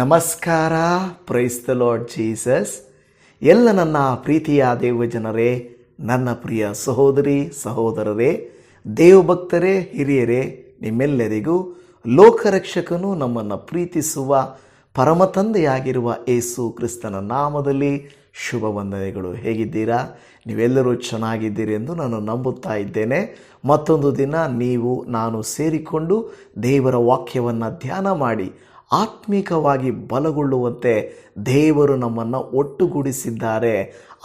ನಮಸ್ಕಾರ. Praise the lord Jesus. ಎಲ್ಲ ನನ್ನ ಪ್ರೀತಿಯ ದೇವಜನರೇ, ನನ್ನ ಪ್ರಿಯ ಸಹೋದರಿ ಸಹೋದರರೇ, ದೇವಭಕ್ತರೇ, ಹಿರಿಯರೇ, ನಿಮ್ಮೆಲ್ಲರಿಗೂ ಲೋಕರಕ್ಷಕನು ನಮ್ಮನ್ನು ಪ್ರೀತಿಸುವ ಪರಮತಂದೆಯಾಗಿರುವ ಯೇಸು ಕ್ರಿಸ್ತನ ನಾಮದಲ್ಲಿ ಶುಭ ವಂದನೆಗಳು. ಹೇಗಿದ್ದೀರಾ? ನೀವೆಲ್ಲರೂ ಚೆನ್ನಾಗಿದ್ದೀರಿ ಎಂದು ನಾನು ನಂಬುತ್ತಾ ಇದ್ದೇನೆ. ಮತ್ತೊಂದು ದಿನ ನೀವು ನಾನು ಸೇರಿಕೊಂಡು ದೇವರ ವಾಕ್ಯವನ್ನು ಧ್ಯಾನ ಮಾಡಿ ಆತ್ಮಿಕವಾಗಿ ಬಲಗೊಳ್ಳುವಂತೆ ದೇವರು ನಮ್ಮನ್ನು ಒಟ್ಟುಗೂಡಿಸಿದ್ದಾರೆ.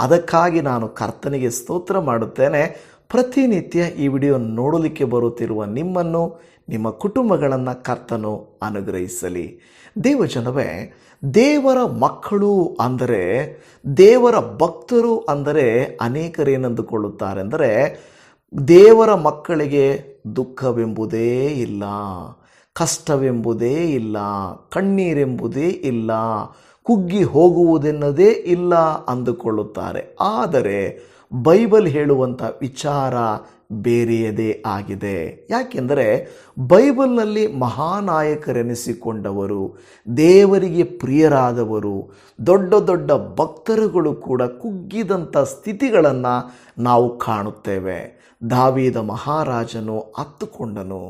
ಅದಕ್ಕಾಗಿ ನಾನು ಕರ್ತನಿಗೆ ಸ್ತೋತ್ರ ಮಾಡುತ್ತೇನೆ. ಪ್ರತಿನಿತ್ಯ ಈ ವಿಡಿಯೋ ನೋಡಲಿಕ್ಕೆ ಬರುತ್ತಿರುವ ನಿಮ್ಮನ್ನು, ನಿಮ್ಮ ಕುಟುಂಬಗಳನ್ನು ಕರ್ತನು ಅನುಗ್ರಹಿಸಲಿ. ದೇವಜನವೇ, ದೇವರ ಮಕ್ಕಳು ಅಂದರೆ, ದೇವರ ಭಕ್ತರು ಅಂದರೆ ಅನೇಕರೇನೆಂದುಕೊಳ್ಳುತ್ತಾರೆ ಅಂದರೆ, ದೇವರ ಮಕ್ಕಳಿಗೆ ದುಃಖವೆಂಬುದೇ ಇಲ್ಲ, ಕಷ್ಟವೆಂಬುದೇ ಇಲ್ಲ, ಕಣ್ಣೀರೆಂಬುದೇ ಇಲ್ಲ, ಕುಗ್ಗಿ ಹೋಗುವುದೆನ್ನದೇ ಇಲ್ಲ ಅಂದುಕೊಳ್ಳುತ್ತಾರೆ. ಆದರೆ ಬೈಬಲ್ ಹೇಳುವಂಥ ವಿಚಾರ ಬೇರೆಯದೇ ಆಗಿದೆ. ಯಾಕೆಂದರೆ ಬೈಬಲ್ನಲ್ಲಿ ಮಹಾನಾಯಕರೆನಿಸಿಕೊಂಡವರು, ದೇವರಿಗೆ ಪ್ರಿಯರಾದವರು, ದೊಡ್ಡ ದೊಡ್ಡ ಭಕ್ತರುಗಳು ಕೂಡ ಕುಗ್ಗಿದಂಥ ಸ್ಥಿತಿಗಳನ್ನು ನಾವು ಕಾಣುತ್ತೇವೆ. ದಾವೀದ ಮಹಾರಾಜನು ಹತ್ತುಕೊಂಡನು.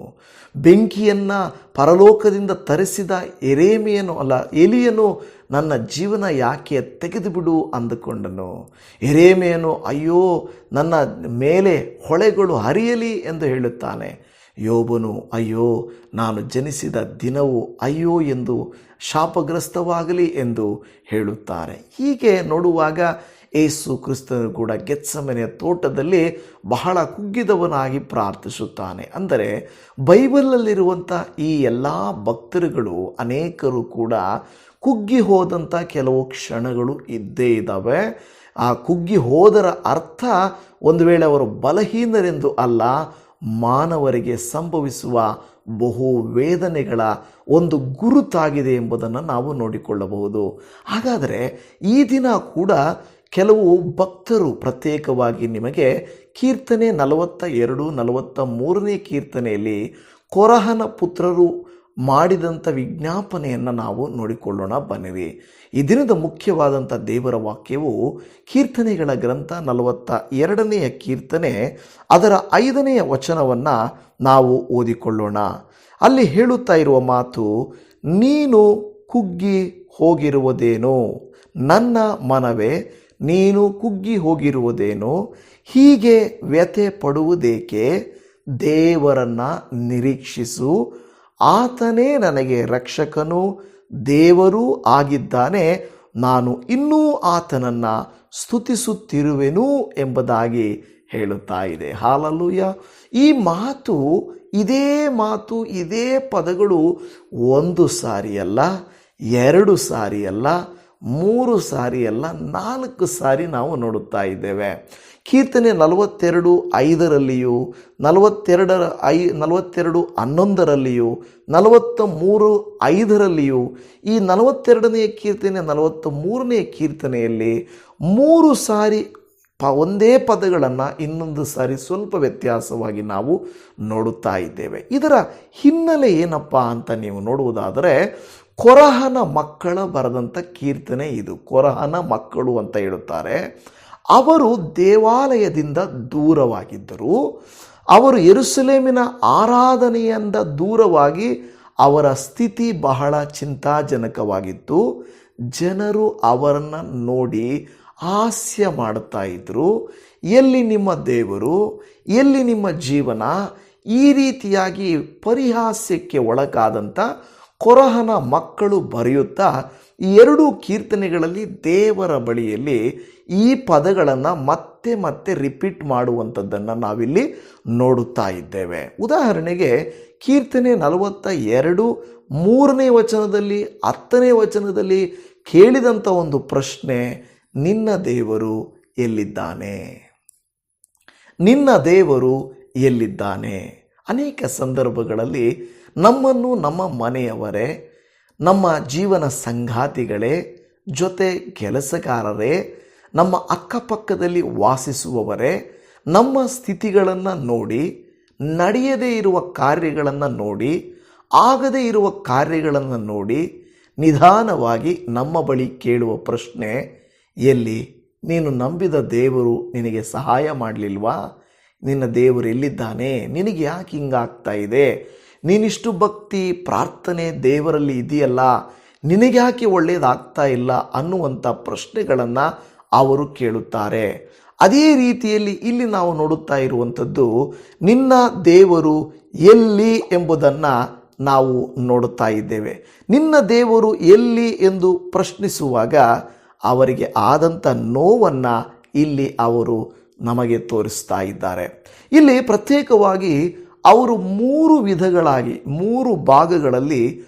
ಬೆಂಕಿಯನ್ನು ಪರಲೋಕದಿಂದ ತರಿಸಿದ ಎಲಿಯನು ನನ್ನ ಜೀವನ ಯಾಕೆ ತೆಗೆದುಬಿಡು ಅಂದುಕೊಂಡನು. ಎರೇಮಿಯನು ಅಯ್ಯೋ ನನ್ನ ಮೇಲೆ ಹೊಳೆಗಳು ಹರಿಯಲಿ ಎಂದು ಹೇಳುತ್ತಾನೆ. ಯೋಬನು ಅಯ್ಯೋ ನಾನು ಜನಿಸಿದ ದಿನವು ಅಯ್ಯೋ ಎಂದು ಶಾಪಗ್ರಸ್ತವಾಗಲಿ ಎಂದು ಹೇಳುತ್ತಾರೆ. ಹೀಗೆ ನೋಡುವಾಗ ಯೇಸು ಕ್ರಿಸ್ತನು ಕೂಡ ಗೆತ್ಸಮನೆಯ ತೋಟದಲ್ಲಿ ಬಹಳ ಕುಗ್ಗಿದವನಾಗಿ ಪ್ರಾರ್ಥಿಸುತ್ತಾನೆ. ಅಂದರೆ ಬೈಬಲಲ್ಲಿರುವಂಥ ಈ ಎಲ್ಲ ಭಕ್ತರುಗಳು ಅನೇಕರು ಕೂಡ ಕುಗ್ಗಿ ಹೋದಂಥ ಕೆಲವು ಕ್ಷಣಗಳು ಇದ್ದೇ ಇದ್ದಾವೆ. ಆ ಕುಗ್ಗಿ ಹೋದರ ಅರ್ಥ ಒಂದು ವೇಳೆ ಅವರು ಬಲಹೀನರೆಂದು ಅಲ್ಲ, ಮಾನವರಿಗೆ ಸಂಭವಿಸುವ ಬಹು ವೇದನೆಗಳ ಒಂದು ಗುರುತಾಗಿದೆ ಎಂಬುದನ್ನು ನಾವು ನೋಡಿಕೊಳ್ಳಬಹುದು. ಹಾಗಾದರೆ ಈ ದಿನ ಕೂಡ ಕೆಲವು ಭಕ್ತರು ಪ್ರತ್ಯೇಕವಾಗಿ ನಿಮಗೆ ಕೀರ್ತನೆ 42, 43ನೇ ಕೀರ್ತನೆಯಲ್ಲಿ ಕೊರಹನ ಪುತ್ರರು ಮಾಡಿದಂಥ ವಿಜ್ಞಾಪನೆಯನ್ನು ನಾವು ನೋಡಿಕೊಳ್ಳೋಣ. ಬನ್ನಿರಿ. ಈ ದಿನದ ಮುಖ್ಯವಾದಂಥ ದೇವರ ವಾಕ್ಯವು ಕೀರ್ತನೆಗಳ ಗ್ರಂಥ 42ನೇ ಕೀರ್ತನೆ ಅದರ 5ನೇ ವಚನವನ್ನು ನಾವು ಓದಿಕೊಳ್ಳೋಣ. ಅಲ್ಲಿ ಹೇಳುತ್ತಾ ಇರುವ ಮಾತು, ನೀನು ಕುಗ್ಗಿ ಹೋಗಿರುವುದೇನೋ ನನ್ನ ಮನವೇ, ನೀನು ಕುಗ್ಗಿ ಹೋಗಿರುವುದೇನೋ, ಹೀಗೆ ವ್ಯಥೆ ಪಡುವುದೇಕೆ? ದೇವರನ್ನು ನಿರೀಕ್ಷಿಸು, ಆತನೇ ನನಗೆ ರಕ್ಷಕನು, ದೇವರೂ ಆಗಿದ್ದಾನೆ, ನಾನು ಇನ್ನೂ ಆತನನ್ನು ಸ್ತುತಿಸುತ್ತಿರುವೆನು ಎಂಬುದಾಗಿ ಹೇಳುತ್ತಾ ಇದೆ. ಹಾಲೆಲೂಯಾ. ಈ ಮಾತು, ಇದೇ ಪದಗಳು ಒಂದು ಸಾರಿ ಅಲ್ಲ, 2 ಸಾರಿ ಅಲ್ಲ, 3 ಸಾರಿ ಅಲ್ಲ, 4 ಸಾರಿ ನಾವು ನೋಡುತ್ತಾ ಇದ್ದೇವೆ. ಕೀರ್ತನೆ 42:5ರಲ್ಲಿಯೂ, 42:11ರಲ್ಲಿಯೂ, 43:5ರಲ್ಲಿಯೂ, ಈ 42ನೇ ಕೀರ್ತನೆ 43ನೇ ಕೀರ್ತನೆಯಲ್ಲಿ 3 ಸಾರಿ ಒಂದೇ ಪದಗಳನ್ನು ಇನ್ನೊಂದು ಸಾರಿ ಸ್ವಲ್ಪ ವ್ಯತ್ಯಾಸವಾಗಿ ನಾವು ನೋಡುತ್ತಾ ಇದ್ದೇವೆ. ಇದರ ಹಿನ್ನೆಲೆ ಏನಪ್ಪ ಅಂತ ನೀವು ನೋಡುವುದಾದರೆ, ಕೊರಹನ ಮಕ್ಕಳ ಬರೆದಂಥ ಕೀರ್ತನೆ ಇದು. ಕೊರಹನ ಮಕ್ಕಳು ಅಂತ ಹೇಳುತ್ತಾರೆ. ಅವರು ದೇವಾಲಯದಿಂದ ದೂರವಾಗಿದ್ದರು. ಅವರು ಯೆರೂಸಲೇಮಿನ ಆರಾಧನೆಯಿಂದ ದೂರವಾಗಿ ಅವರ ಸ್ಥಿತಿ ಬಹಳ ಚಿಂತಾಜನಕವಾಗಿತ್ತು. ಜನರು ಅವರನ್ನು ನೋಡಿ ಹಾಸ್ಯ ಮಾಡುತ್ತಾ ಇದ್ದರು. ಎಲ್ಲಿ ನಿಮ್ಮ ದೇವರು, ಎಲ್ಲಿ ನಿಮ್ಮ ಜೀವನ? ಈ ರೀತಿಯಾಗಿ ಪರಿಹಾಸ್ಯಕ್ಕೆ ಒಳಗಾದಂಥ ಕೊರಹನ ಮಕ್ಕಳು ಬರೆಯುತ್ತಾ ಈ 2 ಕೀರ್ತನೆಗಳಲ್ಲಿ ದೇವರ ಬಳಿಯಲ್ಲಿ ಈ ಪದಗಳನ್ನು ಮತ್ತೆ ಮತ್ತೆ ರಿಪೀಟ್ ಮಾಡುವಂಥದ್ದನ್ನು ನಾವಿಲ್ಲಿ ನೋಡುತ್ತಾ ಇದ್ದೇವೆ. ಉದಾಹರಣೆಗೆ ಕೀರ್ತನೆ 42 3ನೇ ವಚನದಲ್ಲಿ 10ನೇ ವಚನದಲ್ಲಿ ಕೇಳಿದಂಥ ಒಂದು ಪ್ರಶ್ನೆ, ನಿನ್ನ ದೇವರು ಎಲ್ಲಿದ್ದಾನೆ? ನಿನ್ನ ದೇವರು ಎಲ್ಲಿದ್ದಾನೆ? ಅನೇಕ ಸಂದರ್ಭಗಳಲ್ಲಿ ನಮ್ಮನ್ನು, ನಮ್ಮ ಮನೆಯವರೇ, ನಮ್ಮ ಜೀವನ ಸಂಗಾತಿಗಳೇ, ಜೊತೆ ಕೆಲಸಗಾರರೇ, ನಮ್ಮ ಅಕ್ಕಪಕ್ಕದಲ್ಲಿ ವಾಸಿಸುವವರೇ ನಮ್ಮ ಸ್ಥಿತಿಗಳನ್ನು ನೋಡಿ, ನಡೆಯದೇ ಇರುವ ಕಾರ್ಯಗಳನ್ನು ನೋಡಿ, ಆಗದೇ ಇರುವ ಕಾರ್ಯಗಳನ್ನು ನೋಡಿ, ನಿಧಾನವಾಗಿ ನಮ್ಮ ಬಳಿ ಕೇಳುವ ಪ್ರಶ್ನೆ, ಎಲ್ಲಿ ನೀನು ನಂಬಿದ ದೇವರು ನಿನಗೆ ಸಹಾಯ ಮಾಡಲಿಲ್ವಾ? ನಿನ್ನ ದೇವರು ಎಲ್ಲಿದ್ದಾನೆ? ನಿನಗೆ ಯಾಕೆ ಹಿಂಗಾಗ್ತಾ ಇದೆ? ನೀನಿಷ್ಟು ಭಕ್ತಿ ಪ್ರಾರ್ಥನೆ ದೇವರಲ್ಲಿ ಇದೆಯಲ್ಲ, ನಿನಗೆ ಯಾಕೆ ಒಳ್ಳೆಯದಾಗ್ತಾ ಇಲ್ಲ ಅನ್ನುವಂಥ ಪ್ರಶ್ನೆಗಳನ್ನು ಅವರು ಕೇಳುತ್ತಾರೆ. ಅದೇ ರೀತಿಯಲ್ಲಿ ಇಲ್ಲಿ ನಾವು ನೋಡುತ್ತಾ ಇರುವಂಥದ್ದು, ನಿನ್ನ ದೇವರು ಎಲ್ಲಿ ಎಂಬುದನ್ನು ನಾವು ನೋಡುತ್ತಾ ಇದ್ದೇವೆ. ನಿನ್ನ ದೇವರು ಎಲ್ಲಿ ಎಂದು ಪ್ರಶ್ನಿಸುವಾಗ ಅವರಿಗೆ ಆದಂಥ ನೋವನ್ನು ಇಲ್ಲಿ ಅವರು ನಮಗೆ ತೋರಿಸ್ತಾ ಇದ್ದಾರೆ. ಇಲ್ಲಿ ಪ್ರತ್ಯೇಕವಾಗಿ ಅವರು 3 ವಿಧಗಳಾಗಿ 3 ಭಾಗಗಳಲ್ಲಿ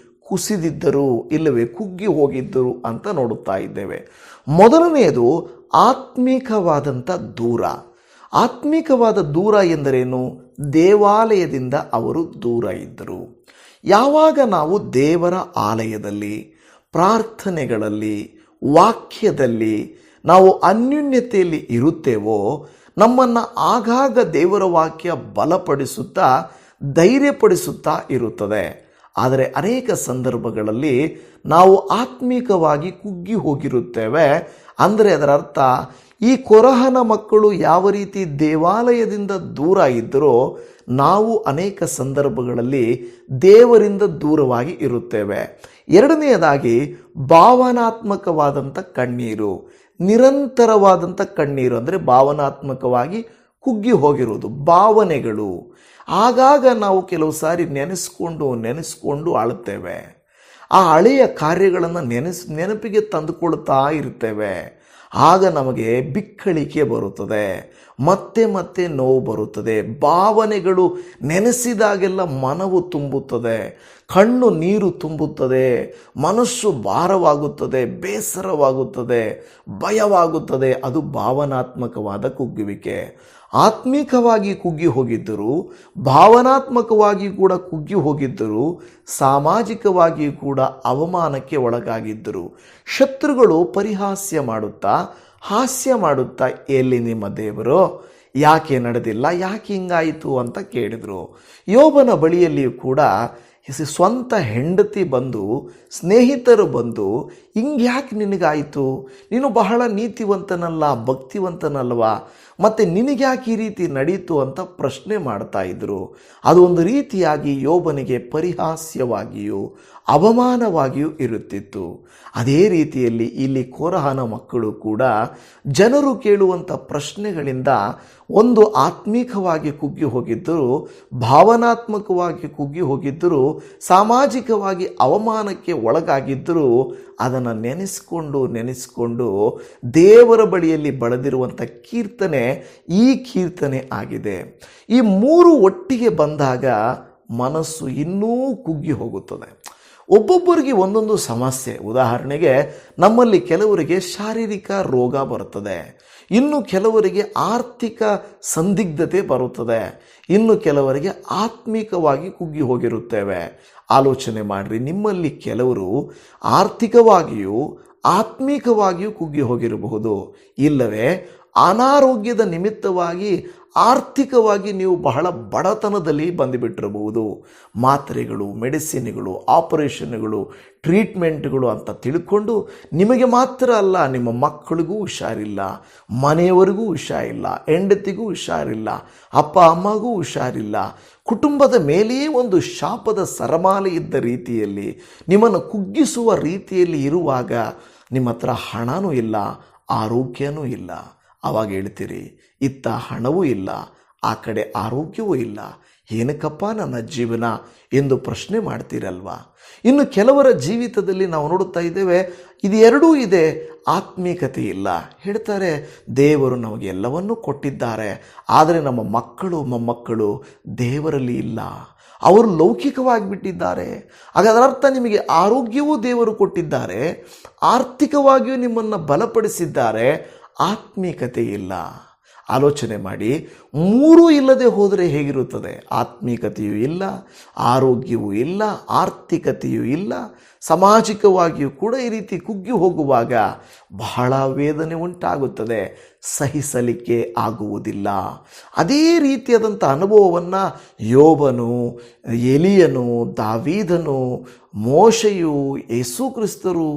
ಕುಸಿದಿದ್ದರು, ಇಲ್ಲವೇ ಕುಗ್ಗಿ ಹೋಗಿದ್ದರು ಅಂತ ನೋಡುತ್ತಾ ಇದ್ದೇವೆ. ಮೊದಲನೆಯದು ಆತ್ಮಿಕವಾದಂಥ ದೂರ. ಆತ್ಮಿಕವಾದ ದೂರ ಎಂದರೇನು? ದೇವಾಲಯದಿಂದ ಅವರು ದೂರ ಇದ್ದರು. ಯಾವಾಗ ನಾವು ದೇವರ ಆಲಯದಲ್ಲಿ, ಪ್ರಾರ್ಥನೆಗಳಲ್ಲಿ, ವಾಕ್ಯದಲ್ಲಿ ನಾವು ಅನ್ಯೋನ್ಯತೆಯಲ್ಲಿ ಇರುತ್ತೇವೋ, ನಮ್ಮನ್ನು ಆಗಾಗ ದೇವರ ವಾಕ್ಯ ಬಲಪಡಿಸುತ್ತಾ ಧೈರ್ಯಪಡಿಸುತ್ತಾ ಇರುತ್ತದೆ. ಆದರೆ ಅನೇಕ ಸಂದರ್ಭಗಳಲ್ಲಿ ನಾವು ಆತ್ಮಿಕವಾಗಿ ಕುಗ್ಗಿ ಹೋಗಿರುತ್ತೇವೆ. ಅಂದರೆ ಅದರ ಅರ್ಥ, ಈ ಕೊರಹನ ಮಕ್ಕಳು ಯಾವ ರೀತಿ ದೇವಾಲಯದಿಂದ ದೂರ ಇದ್ದರೋ, ನಾವು ಅನೇಕ ಸಂದರ್ಭಗಳಲ್ಲಿ ದೇವರಿಂದ ದೂರವಾಗಿ ಇರುತ್ತೇವೆ. ಎರಡನೆಯದಾಗಿ ಭಾವನಾತ್ಮಕವಾದಂಥ ಕಣ್ಣೀರು, ನಿರಂತರವಾದಂಥ ಕಣ್ಣೀರು, ಅಂದರೆ ಭಾವನಾತ್ಮಕವಾಗಿ ಕುಗ್ಗಿ ಹೋಗಿರುವುದು, ಭಾವನೆಗಳು. ಆಗಾಗ ನಾವು ಕೆಲವು ಸಾರಿ ನೆನೆಸ್ಕೊಂಡು ಅಳುತ್ತೇವೆ. ಆ ಹಳೆಯ ಕಾರ್ಯಗಳನ್ನು ನೆನಪಿಗೆ ತಂದುಕೊಳ್ತಾ ಇರ್ತೇವೆ. ಆಗ ನಮಗೆ ಬಿಕ್ಕಳಿಕೆ ಬರುತ್ತದೆ, ಮತ್ತೆ ಮತ್ತೆ ನೋವು ಬರುತ್ತದೆ. ಭಾವನೆಗಳು ನೆನೆಸಿದಾಗೆಲ್ಲ ಮನವು ತುಂಬುತ್ತದೆ, ಕಣ್ಣು ನೀರು ತುಂಬುತ್ತದೆ, ಮನಸ್ಸು ಭಾರವಾಗುತ್ತದೆ, ಬೇಸರವಾಗುತ್ತದೆ, ಭಯವಾಗುತ್ತದೆ. ಅದು ಭಾವನಾತ್ಮಕವಾದ ಕುಗ್ಗುವಿಕೆ. ಆತ್ಮಿಕವಾಗಿ ಕುಗ್ಗಿ ಹೋಗಿದ್ದರು, ಭಾವನಾತ್ಮಕವಾಗಿ ಕೂಡ ಕುಗ್ಗಿ ಹೋಗಿದ್ದರು, ಸಾಮಾಜಿಕವಾಗಿ ಕೂಡ ಅವಮಾನಕ್ಕೆ ಒಳಗಾಗಿದ್ದರು. ಶತ್ರುಗಳು ಪರಿಹಾಸ್ಯ ಮಾಡುತ್ತಾ, ಹಾಸ್ಯ ಮಾಡುತ್ತಾ, ಎಲ್ಲಿ ನಿಮ್ಮ ದೇವರು? ಯಾಕೆ ನಡೆದಿಲ್ಲ? ಯಾಕೆ ಹಿಂಗಾಯಿತು ಅಂತ ಕೇಳಿದರು. ಯೋಬನ ಬಳಿಯಲ್ಲಿಯೂ ಕೂಡ ಸ್ವಂತ ಹೆಂಡತಿ ಬಂದು, ಸ್ನೇಹಿತರು ಬಂದು, ಹಿಂಗ್ಯಾಕೆ ನಿನಗಾಯಿತು? ನೀನು ಬಹಳ ನೀತಿವಂತನಲ್ಲ, ಭಕ್ತಿವಂತನಲ್ವಾ, ಮತ್ತು ನಿನಗ್ಯಾಕೆ ಈ ರೀತಿ ನಡೀತು ಅಂತ ಪ್ರಶ್ನೆ ಮಾಡ್ತಾ ಇದ್ರು. ಅದು ಒಂದು ರೀತಿಯಾಗಿ ಯೋಬನಿಗೆ ಪರಿಹಾಸ್ಯವಾಗಿಯೂ ಅವಮಾನವಾಗಿಯೂ ಇರುತ್ತಿತ್ತು. ಅದೇ ರೀತಿಯಲ್ಲಿ ಇಲ್ಲಿ ಕೋರಹನ ಮಕ್ಕಳು ಕೂಡ ಜನರು ಕೇಳುವಂಥ ಪ್ರಶ್ನೆಗಳಿಂದ ಒಂದು ಆತ್ಮಿಕವಾಗಿ ಕುಗ್ಗಿ ಹೋಗಿದ್ದರು, ಭಾವನಾತ್ಮಕವಾಗಿ ಕುಗ್ಗಿ ಹೋಗಿದ್ದರು, ಸಾಮಾಜಿಕವಾಗಿ ಅವಮಾನಕ್ಕೆ ಒಳಗಾಗಿದ್ದರು. ಅದನ್ನು ನೆನೆಸ್ಕೊಂಡು ದೇವರ ಬಳಿಯಲ್ಲಿ ಬಳೆದಿರುವಂಥ ಕೀರ್ತನೆ ಈ ಕೀರ್ತನೆ ಆಗಿದೆ. ಈ 3 ಒಟ್ಟಿಗೆ ಬಂದಾಗ ಮನಸ್ಸು ಇನ್ನೂ ಕುಗ್ಗಿ ಹೋಗುತ್ತದೆ. ಒಬ್ಬೊಬ್ಬರಿಗೆ ಒಂದೊಂದು ಸಮಸ್ಯೆ. ಉದಾಹರಣೆಗೆ, ನಮ್ಮಲ್ಲಿ ಕೆಲವರಿಗೆ ಶಾರೀರಿಕ ರೋಗ ಬರುತ್ತದೆ, ಇನ್ನು ಕೆಲವರಿಗೆ ಆರ್ಥಿಕ ಸಂದಿಗ್ಧತೆ ಬರುತ್ತದೆ, ಇನ್ನು ಕೆಲವರಿಗೆ ಆತ್ಮಿಕವಾಗಿ ಕುಗ್ಗಿ ಹೋಗಿರುತ್ತೇವೆ. ಆಲೋಚನೆ ಮಾಡಿರಿ, ನಿಮ್ಮಲ್ಲಿ ಕೆಲವರು ಆರ್ಥಿಕವಾಗಿಯೂ ಆತ್ಮಿಕವಾಗಿಯೂ ಕುಗ್ಗಿ ಹೋಗಿರಬಹುದು, ಇಲ್ಲವೇ ಅನಾರೋಗ್ಯದ ನಿಮಿತ್ತವಾಗಿ ಆರ್ಥಿಕವಾಗಿ ನೀವು ಬಹಳ ಬಡತನದಲ್ಲಿ ಬಂದುಬಿಟ್ಟಿರಬಹುದು. ಮಾತ್ರೆಗಳು, ಮೆಡಿಸಿನ್ಗಳು, ಆಪರೇಷನ್ಗಳು, ಟ್ರೀಟ್ಮೆಂಟ್ಗಳು ಅಂತ ತಿಳ್ಕೊಂಡು ನಿಮಗೆ ಮಾತ್ರ ಅಲ್ಲ, ನಿಮ್ಮ ಮಕ್ಕಳಿಗೂ ಹುಷಾರಿಲ್ಲ, ಮನೆಯವರಿಗೂ ಹುಷಾರಿಲ್ಲ, ಹೆಂಡತಿಗೂ ಹುಷಾರಿಲ್ಲ, ಅಪ್ಪ ಅಮ್ಮಗೂ ಹುಷಾರಿಲ್ಲ, ಕುಟುಂಬದ ಮೇಲೆಯೇ ಒಂದು ಶಾಪದ ಸರಮಾಲೆ ಇದ್ದ ರೀತಿಯಲ್ಲಿ, ನಿಮ್ಮನ್ನು ಕುಗ್ಗಿಸುವ ರೀತಿಯಲ್ಲಿ ಇರುವಾಗ ನಿಮ್ಮ ಹತ್ರ ಹಣನೂ ಇಲ್ಲ, ಆರೋಗ್ಯನೂ ಇಲ್ಲ. ಆವಾಗ ಹೇಳ್ತೀರಿ, ಇತ್ತ ಹಣವೂ ಇಲ್ಲ, ಆ ಕಡೆ ಆರೋಗ್ಯವೂ ಇಲ್ಲ, ಏನಕ್ಕಪ್ಪ ನನ್ನ ಜೀವನ ಎಂದು ಪ್ರಶ್ನೆ ಮಾಡ್ತೀರಲ್ವಾ? ಇನ್ನು ಕೆಲವರ ಜೀವಿತದಲ್ಲಿ ನಾವು ನೋಡುತ್ತಾ ಇದ್ದೇವೆ, ಇದು ಎರಡೂ ಇದೆ, ಆತ್ಮೀಕತೆ ಇಲ್ಲ. ಹೇಳ್ತಾರೆ, ದೇವರು ನಮಗೆ ಎಲ್ಲವನ್ನೂ ಕೊಟ್ಟಿದ್ದಾರೆ, ಆದರೆ ನಮ್ಮ ಮೊಮ್ಮಕ್ಕಳು ದೇವರಲ್ಲಿ ಇಲ್ಲ, ಅವರು ಲೌಕಿಕವಾಗಿ ಬಿಟ್ಟಿದ್ದಾರೆ. ಹಾಗಾದರೆ ಅರ್ಥ, ನಿಮಗೆ ಆರೋಗ್ಯವೂ ದೇವರು ಕೊಟ್ಟಿದ್ದಾರೆ, ಆರ್ಥಿಕವಾಗಿಯೂ ನಿಮ್ಮನ್ನು ಬಲಪಡಿಸಿದ್ದಾರೆ, ಆತ್ಮೀಕತೆ ಇಲ್ಲ. ಆಲೋಚನೆ ಮಾಡಿ, ಮೂರೂ ಇಲ್ಲದೆ ಹೋದರೆ ಹೇಗಿರುತ್ತದೆ? ಆತ್ಮೀಕತೆಯೂ ಇಲ್ಲ, ಆರೋಗ್ಯವೂ ಇಲ್ಲ, ಆರ್ಥಿಕತೆಯೂ ಇಲ್ಲ, ಸಾಮಾಜಿಕವಾಗಿಯೂ ಕೂಡ ಈ ರೀತಿ ಕುಗ್ಗಿ ಹೋಗುವಾಗ ಬಹಳ ವೇದನೆ ಉಂಟಾಗುತ್ತದೆ, ಸಹಿಸಲಿಕ್ಕೆ ಆಗುವುದಿಲ್ಲ. ಅದೇ ರೀತಿಯಾದಂಥ ಅನುಭವವನ್ನು ಯೋಬನು, ಎಲಿಯನು, ದಾವೀದನು, ಮೋಶೆಯು, ಯೇಸು ಕ್ರಿಸ್ತರು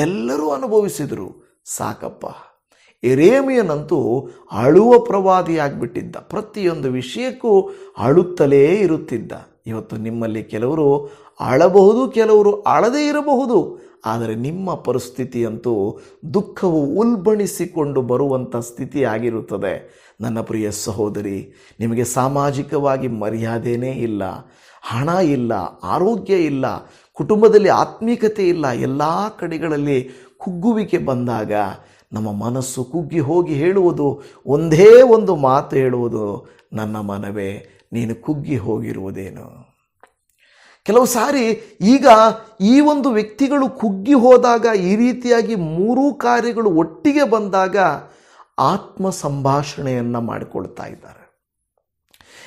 ಎಲ್ಲರೂ ಅನುಭವಿಸಿದರು. ಸಾಕಪ್ಪ, ಯೆರೆಮೀಯನಂತೂ ಅಳುವ ಪ್ರವಾದಿಯಾಗಿಬಿಟ್ಟಿದ್ದ. ಪ್ರತಿಯೊಂದು ವಿಷಯಕ್ಕೂ ಅಳುತ್ತಲೇ ಇರುತ್ತಿದ್ದ. ಇವತ್ತು ನಿಮ್ಮಲ್ಲಿ ಕೆಲವರು ಅಳಬಹುದು, ಕೆಲವರು ಅಳದೇ ಇರಬಹುದು. ಆದರೆ ನಿಮ್ಮ ಪರಿಸ್ಥಿತಿಯಂತೂ ದುಃಖವು ಉಲ್ಬಣಿಸಿಕೊಂಡು ಬರುವಂಥ ಸ್ಥಿತಿ ಆಗಿರುತ್ತದೆ. ನನ್ನ ಪ್ರಿಯ ಸಹೋದರಿ, ನಿಮಗೆ ಸಾಮಾಜಿಕವಾಗಿ ಮರ್ಯಾದೆಯೇ ಇಲ್ಲ, ಹಣ ಇಲ್ಲ, ಆರೋಗ್ಯ ಇಲ್ಲ, ಕುಟುಂಬದಲ್ಲಿ ಆತ್ಮೀಕತೆ ಇಲ್ಲ. ಎಲ್ಲ ಕಡೆಗಳಲ್ಲಿ ಕುಗ್ಗುವಿಕೆ ಬಂದಾಗ ನಮ್ಮ ಮನಸ್ಸು ಕುಗ್ಗಿ ಹೋಗಿ ಹೇಳುವುದು ಒಂದೇ ಒಂದು ಮಾತು ಹೇಳುವುದು, ನನ್ನ ಮನವೇ ನೀನು ಕುಗ್ಗಿ ಹೋಗಿರುವುದೇನು. ಕೆಲವು ಸಾರಿ ಈಗ ಈ ಒಂದು ವ್ಯಕ್ತಿಗಳು ಕುಗ್ಗಿ ಹೋದಾಗ, ಈ ರೀತಿಯಾಗಿ ಮೂರೂ ಕಾರ್ಯಗಳು ಒಟ್ಟಿಗೆ ಬಂದಾಗ ಆತ್ಮ ಸಂಭಾಷಣೆಯನ್ನು ಮಾಡಿಕೊಳ್ತಾ ಇದ್ದಾರೆ.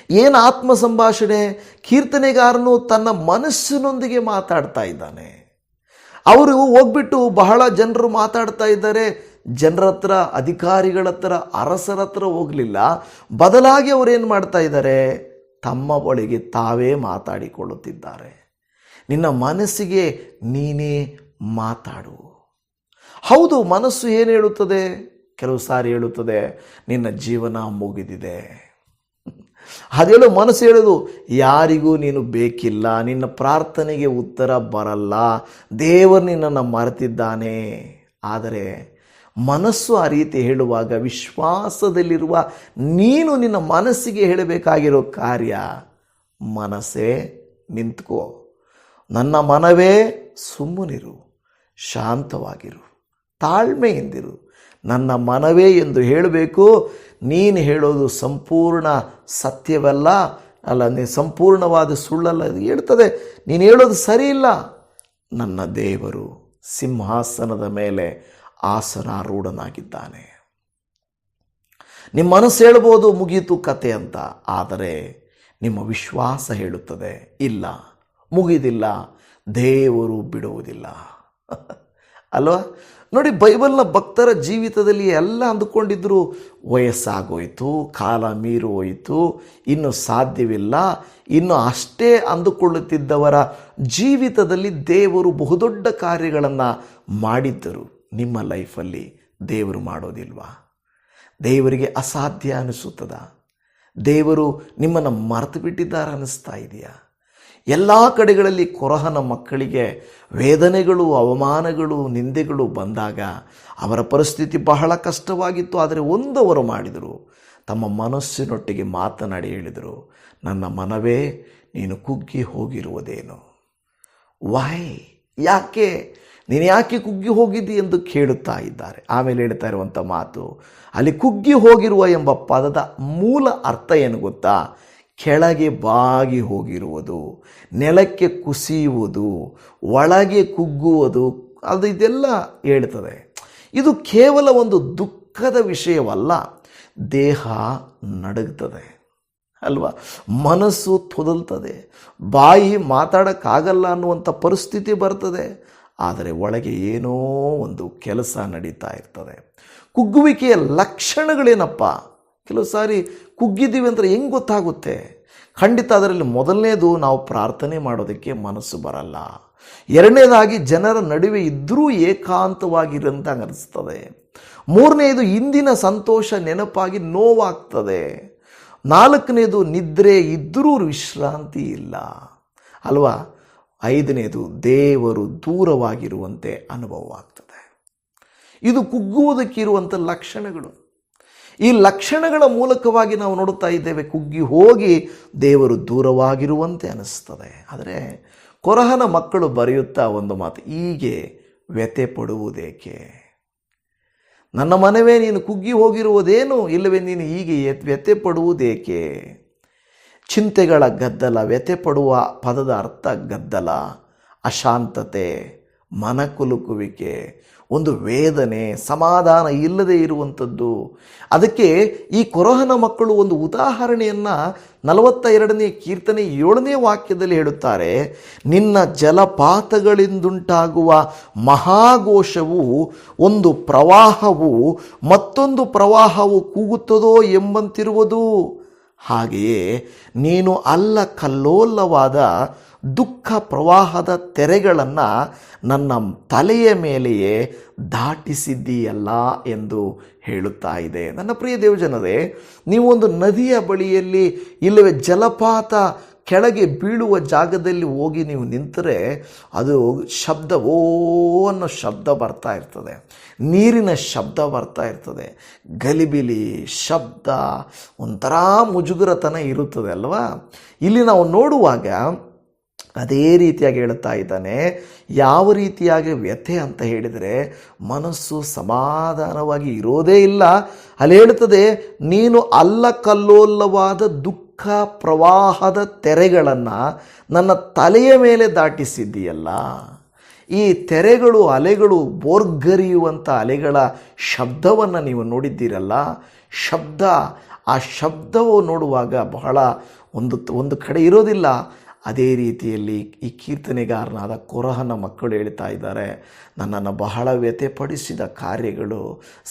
ಏನು ಆತ್ಮ ಸಂಭಾಷಣೆ? ಕೀರ್ತನೆಗಾರನು ತನ್ನ ಮನಸ್ಸಿನೊಂದಿಗೆ ಮಾತಾಡ್ತಾ ಇದ್ದಾನೆ. ಅವರು ಹೋಗ್ಬಿಟ್ಟು ಬಹಳ ಜನರು ಮಾತಾಡ್ತಾ ಇದ್ದಾರೆ, ಜನರ ಹತ್ರ, ಅಧಿಕಾರಿಗಳ ಹತ್ರ, ಅರಸರ ಹತ್ರ ಹೋಗಲಿಲ್ಲ. ಬದಲಾಗಿ ಅವರೇನು ಮಾಡ್ತಾ ಇದ್ದಾರೆ? ತಮ್ಮ ಒಳಗೆ ತಾವೇ ಮಾತಾಡಿಕೊಳ್ಳುತ್ತಿದ್ದಾರೆ. ನಿನ್ನ ಮನಸ್ಸಿಗೆ ನೀನೇ ಮಾತಾಡು. ಹೌದು, ಮನಸ್ಸು ಏನು ಹೇಳುತ್ತದೆ? ಕೆಲವು ಸಾರಿ ಹೇಳುತ್ತದೆ, ನಿನ್ನ ಜೀವನ ಮುಗಿದಿದೆ. ಅದೇಳೋ ಮನಸ್ಸು ಹೇಳೋದು, ಯಾರಿಗೂ ನೀನು ಬೇಕಿಲ್ಲ, ನಿನ್ನ ಪ್ರಾರ್ಥನೆಗೆ ಉತ್ತರ ಬರಲ್ಲ, ದೇವರು ನಿನ್ನನ್ನು ಮರೆತಿದ್ದಾನೆ. ಆದರೆ ಮನಸ್ಸು ಆ ರೀತಿ ಹೇಳುವಾಗ ವಿಶ್ವಾಸದಲ್ಲಿರುವ ನೀನು ನಿನ್ನ ಮನಸ್ಸಿಗೆ ಹೇಳಬೇಕಾಗಿರೋ ಕಾರ್ಯ, ಮನಸ್ಸೇ ನಿಂತ್ಕೋ, ನನ್ನ ಮನವೇ ಸುಮ್ಮನಿರು, ಶಾಂತವಾಗಿರು, ತಾಳ್ಮೆಯಿಂದಿರು, ನನ್ನ ಮನವೇ ಎಂದು ಹೇಳಬೇಕು. ನೀನು ಹೇಳೋದು ಸಂಪೂರ್ಣ ಸತ್ಯವಲ್ಲ, ನೀನು ಸಂಪೂರ್ಣವಾದ ಸುಳ್ಳಲ್ಲ, ಇದು ಹೇಳ್ತದೆ. ನೀನು ಹೇಳೋದು ಸರಿ ಇಲ್ಲ. ನನ್ನ ದೇವರು ಸಿಂಹಾಸನದ ಮೇಲೆ ಆಸನಾರೂಢನಾಗಿದ್ದಾನೆ. ನಿಮ್ಮ ಮನಸ್ಸು ಹೇಳ್ಬೋದು ಮುಗೀತು ಕತೆ ಅಂತ, ಆದರೆ ನಿಮ್ಮ ವಿಶ್ವಾಸ ಹೇಳುತ್ತದೆ, ಇಲ್ಲ, ಮುಗಿದಿಲ್ಲ, ದೇವರು ಬಿಡುವುದಿಲ್ಲ. ಅಲ್ವಾ? ನೋಡಿ, ಬೈಬಲ್ನ ಭಕ್ತರ ಜೀವಿತದಲ್ಲಿ ಎಲ್ಲ ಅಂದುಕೊಂಡಿದ್ರು, ವಯಸ್ಸಾಗೋಯಿತು, ಕಾಲ ಮೀರಿ ಹೋಯಿತು, ಇನ್ನು ಸಾಧ್ಯವಿಲ್ಲ, ಇನ್ನು ಅಷ್ಟೇ ಅಂದುಕೊಳ್ಳುತ್ತಿದ್ದವರ ಜೀವಿತದಲ್ಲಿ ದೇವರು ಬಹುದೊಡ್ಡ ಕಾರ್ಯಗಳನ್ನು ಮಾಡಿದ್ದರು. ನಿಮ್ಮ ಲೈಫಲ್ಲಿ ದೇವರು ಮಾಡೋದಿಲ್ವಾ? ದೇವರಿಗೆ ಅಸಾಧ್ಯ ಅನಿಸುತ್ತದ? ದೇವರು ನಿಮ್ಮನ್ನು ಮರೆತು ಬಿಟ್ಟಿದ್ದಾರೆ ಅನ್ನಿಸ್ತಾ ಇದೆಯಾ? ಎಲ್ಲ ಕಡೆಗಳಲ್ಲಿ ಕೊರಹನ ಮಕ್ಕಳಿಗೆ ವೇದನೆಗಳು, ಅವಮಾನಗಳು, ನಿಂದೆಗಳು ಬಂದಾಗ ಅವರ ಪರಿಸ್ಥಿತಿ ಬಹಳ ಕಷ್ಟವಾಗಿತ್ತು. ಆದರೆ ಒಂದವರು ಮಾಡಿದರು, ತಮ್ಮ ಮನಸ್ಸಿನೊಟ್ಟಿಗೆ ಮಾತನಾಡಿ ಹೇಳಿದರು, ನನ್ನ ಮನವೇ ನೀನು ಕುಗ್ಗಿ ಹೋಗಿರುವುದೇನು? ವೈ, ಯಾಕೆ ನೀನು ಯಾಕೆ ಕುಗ್ಗಿ ಹೋಗಿದ್ದಿ ಎಂದು ಕೇಳುತ್ತಾ ಇದ್ದಾರೆ. ಆಮೇಲೆ ಹೇಳ್ತಾ ಇರುವಂಥ ಮಾತು, ಅಲ್ಲಿ ಕುಗ್ಗಿ ಹೋಗಿರುವ ಎಂಬ ಪದದ ಮೂಲ ಅರ್ಥ ಏನು ಗೊತ್ತಾ? ಕೆಳಗೆ ಬಾಗಿ ಹೋಗಿರುವುದು, ನೆಲಕ್ಕೆ ಕುಸಿಯುವುದು, ಒಳಗೆ ಕುಗ್ಗುವುದು, ಅದು ಇದೆಲ್ಲ ಹೇಳ್ತದೆ. ಇದು ಕೇವಲ ಒಂದು ದುಃಖದ ವಿಷಯವಲ್ಲ. ದೇಹ ನಡುಗ್ತದೆ ಅಲ್ವಾ? ಮನಸ್ಸು ತೊದಲ್ತದೆ, ಬಾಯಿ ಮಾತಾಡೋಕ್ಕಾಗಲ್ಲ ಅನ್ನುವಂಥ ಪರಿಸ್ಥಿತಿ ಬರ್ತದೆ. ಆದರೆ ಒಳಗೆ ಏನೋ ಒಂದು ಕೆಲಸ ನಡೀತಾ ಇರ್ತದೆ. ಕುಗ್ಗುವಿಕೆಯ ಲಕ್ಷಣಗಳೇನಪ್ಪ? ಕೆಲವು ಸಾರಿ ಕುಗ್ಗಿದ್ದೀವಿ ಅಂದರೆ ಹೆಂಗೆ ಗೊತ್ತಾಗುತ್ತೆ? ಖಂಡಿತ ಅದರಲ್ಲಿ ಮೊದಲನೇದು, ನಾವು ಪ್ರಾರ್ಥನೆ ಮಾಡೋದಕ್ಕೆ ಮನಸ್ಸು ಬರಲ್ಲ. ಎರಡನೇದಾಗಿ, ಜನರ ನಡುವೆ ಇದ್ದರೂ ಏಕಾಂತವಾಗಿರಂತ ಅನಿಸ್ತದೆ. ಮೂರನೇದು, ಇಂದಿನ ಸಂತೋಷ ನೆನಪಾಗಿ ನೋವಾಗ್ತದೆ. ನಾಲ್ಕನೇದು, ನಿದ್ರೆ ಇದ್ದರೂ ವಿಶ್ರಾಂತಿ ಇಲ್ಲ ಅಲ್ವಾ? ಐದನೇದು, ದೇವರು ದೂರವಾಗಿರುವಂತೆ ಅನುಭವವಾಗ್ತದೆ. ಇದು ಕುಗ್ಗುವುದಕ್ಕಿರುವಂಥ ಲಕ್ಷಣಗಳು. ಈ ಲಕ್ಷಣಗಳ ಮೂಲಕವಾಗಿ ನಾವು ನೋಡುತ್ತಾ ಇದ್ದೇವೆ, ಕುಗ್ಗಿ ಹೋಗಿ ದೇವರು ದೂರವಾಗಿರುವಂತೆ ಅನಿಸ್ತದೆ. ಆದರೆ ಕೊರಹನ ಮಕ್ಕಳು ಬರೆಯುತ್ತಾ ಒಂದು ಮಾತು, ಹೀಗೆ ವ್ಯಥೆ ಪಡುವುದೇಕೆ? ನನ್ನ ಮನವೇ ನೀನು ಕುಗ್ಗಿ ಹೋಗಿರುವುದೇನು? ಇಲ್ಲವೇ ನೀನು ಹೀಗೆ ವ್ಯಥೆ ಪಡುವುದೇಕೆ? ಚಿಂತೆಗಳ ಗದ್ದಲ, ವ್ಯಥೆ ಪಡುವ ಪದದ ಅರ್ಥ ಗದ್ದಲ, ಅಶಾಂತತೆ, ಮನಕುಲುಕುವಿಕೆ, ಒಂದು ವೇದನೆ, ಸಮಾಧಾನ ಇಲ್ಲದೆ ಇರುವಂಥದ್ದು. ಅದಕ್ಕೆ ಈ ಕೊರಹನ ಮಕ್ಕಳು ಒಂದು ಉದಾಹರಣೆಯನ್ನು 42ನೇ ಕೀರ್ತನೆ 7ನೇ ವಾಕ್ಯದಲ್ಲಿ ಹೇಳುತ್ತಾರೆ. ನಿನ್ನ ಜಲಪಾತಗಳಿಂದುಂಟಾಗುವ ಮಹಾಘೋಷವು, ಒಂದು ಪ್ರವಾಹವು ಮತ್ತೊಂದು ಪ್ರವಾಹವು ಕೂಗುತ್ತದೋ ಎಂಬಂತಿರುವುದು. ಹಾಗೆಯೇ ನೀನು ಅಲ್ಲಕಲ್ಲೋಲವಾದ ದುಃಖ ಪ್ರವಾಹದ ತೆರೆಗಳನ್ನು ನನ್ನ ತಲೆಯ ಮೇಲೆಯೇ ದಾಟಿಸಿದ್ದೀಯಲ್ಲ ಎಂದು ಹೇಳುತ್ತಾ ಇದೆ. ನನ್ನ ಪ್ರಿಯ ದೇವಜನರೇ, ನೀವೊಂದು ನದಿಯ ಬಳಿಯಲ್ಲಿ ಇಲ್ಲವೇ ಜಲಪಾತ ಕೆಳಗೆ ಬೀಳುವ ಜಾಗದಲ್ಲಿ ಹೋಗಿ ನೀವು ನಿಂತರೆ ಅದು ಶಬ್ದ, ಓ ಅನ್ನೋ ಶಬ್ದ ಬರ್ತಾ ಇರ್ತದೆ, ನೀರಿನ ಶಬ್ದ ಬರ್ತಾ ಇರ್ತದೆ, ಗಲಿಬಿಲಿ ಶಬ್ದ, ಒಂಥರ ಮುಜುಗರತನ ಇರುತ್ತದೆ ಅಲ್ವಾ. ಇಲ್ಲಿ ನಾವು ನೋಡುವಾಗ ಅದೇ ರೀತಿಯಾಗಿ ಹೇಳ್ತಾ ಇದ್ದಾನೆ. ಯಾವ ರೀತಿಯಾಗಿ ವ್ಯಥೆ ಅಂತ ಹೇಳಿದರೆ ಮನಸ್ಸು ಸಮಾಧಾನವಾಗಿ ಇರೋದೇ ಇಲ್ಲ. ಅಲ್ಲಿ ಹೇಳ್ತದೆ, ನೀನು ಅಲ್ಲಕಲ್ಲೋಲವಾದ ದುಃಖ ಪ್ರವಾಹದ ತೆರೆಗಳನ್ನು ನನ್ನ ತಲೆಯ ಮೇಲೆ ದಾಟಿಸಿದ್ದೀಯಲ್ಲ. ಈ ತೆರೆಗಳು, ಅಲೆಗಳು, ಬೋರ್ಗರಿಯುವಂಥ ಅಲೆಗಳ ಶಬ್ದವನ್ನು ನೀವು ನೋಡಿದ್ದೀರಲ್ಲ. ಶಬ್ದ, ಆ ಶಬ್ದವು ನೋಡುವಾಗ ಬಹಳ ಒಂದು ಕಡೆ ಇರೋದಿಲ್ಲ. ಅದೇ ರೀತಿಯಲ್ಲಿ ಈ ಕೀರ್ತನೆಗಾರನಾದ ಕೊರಹನ ಮಕ್ಕಳು ಹೇಳ್ತಾ ಇದ್ದಾರೆ, ನನ್ನನ್ನು ಬಹಳ ವ್ಯಥೆಪಡಿಸಿದ ಕಾರ್ಯಗಳು,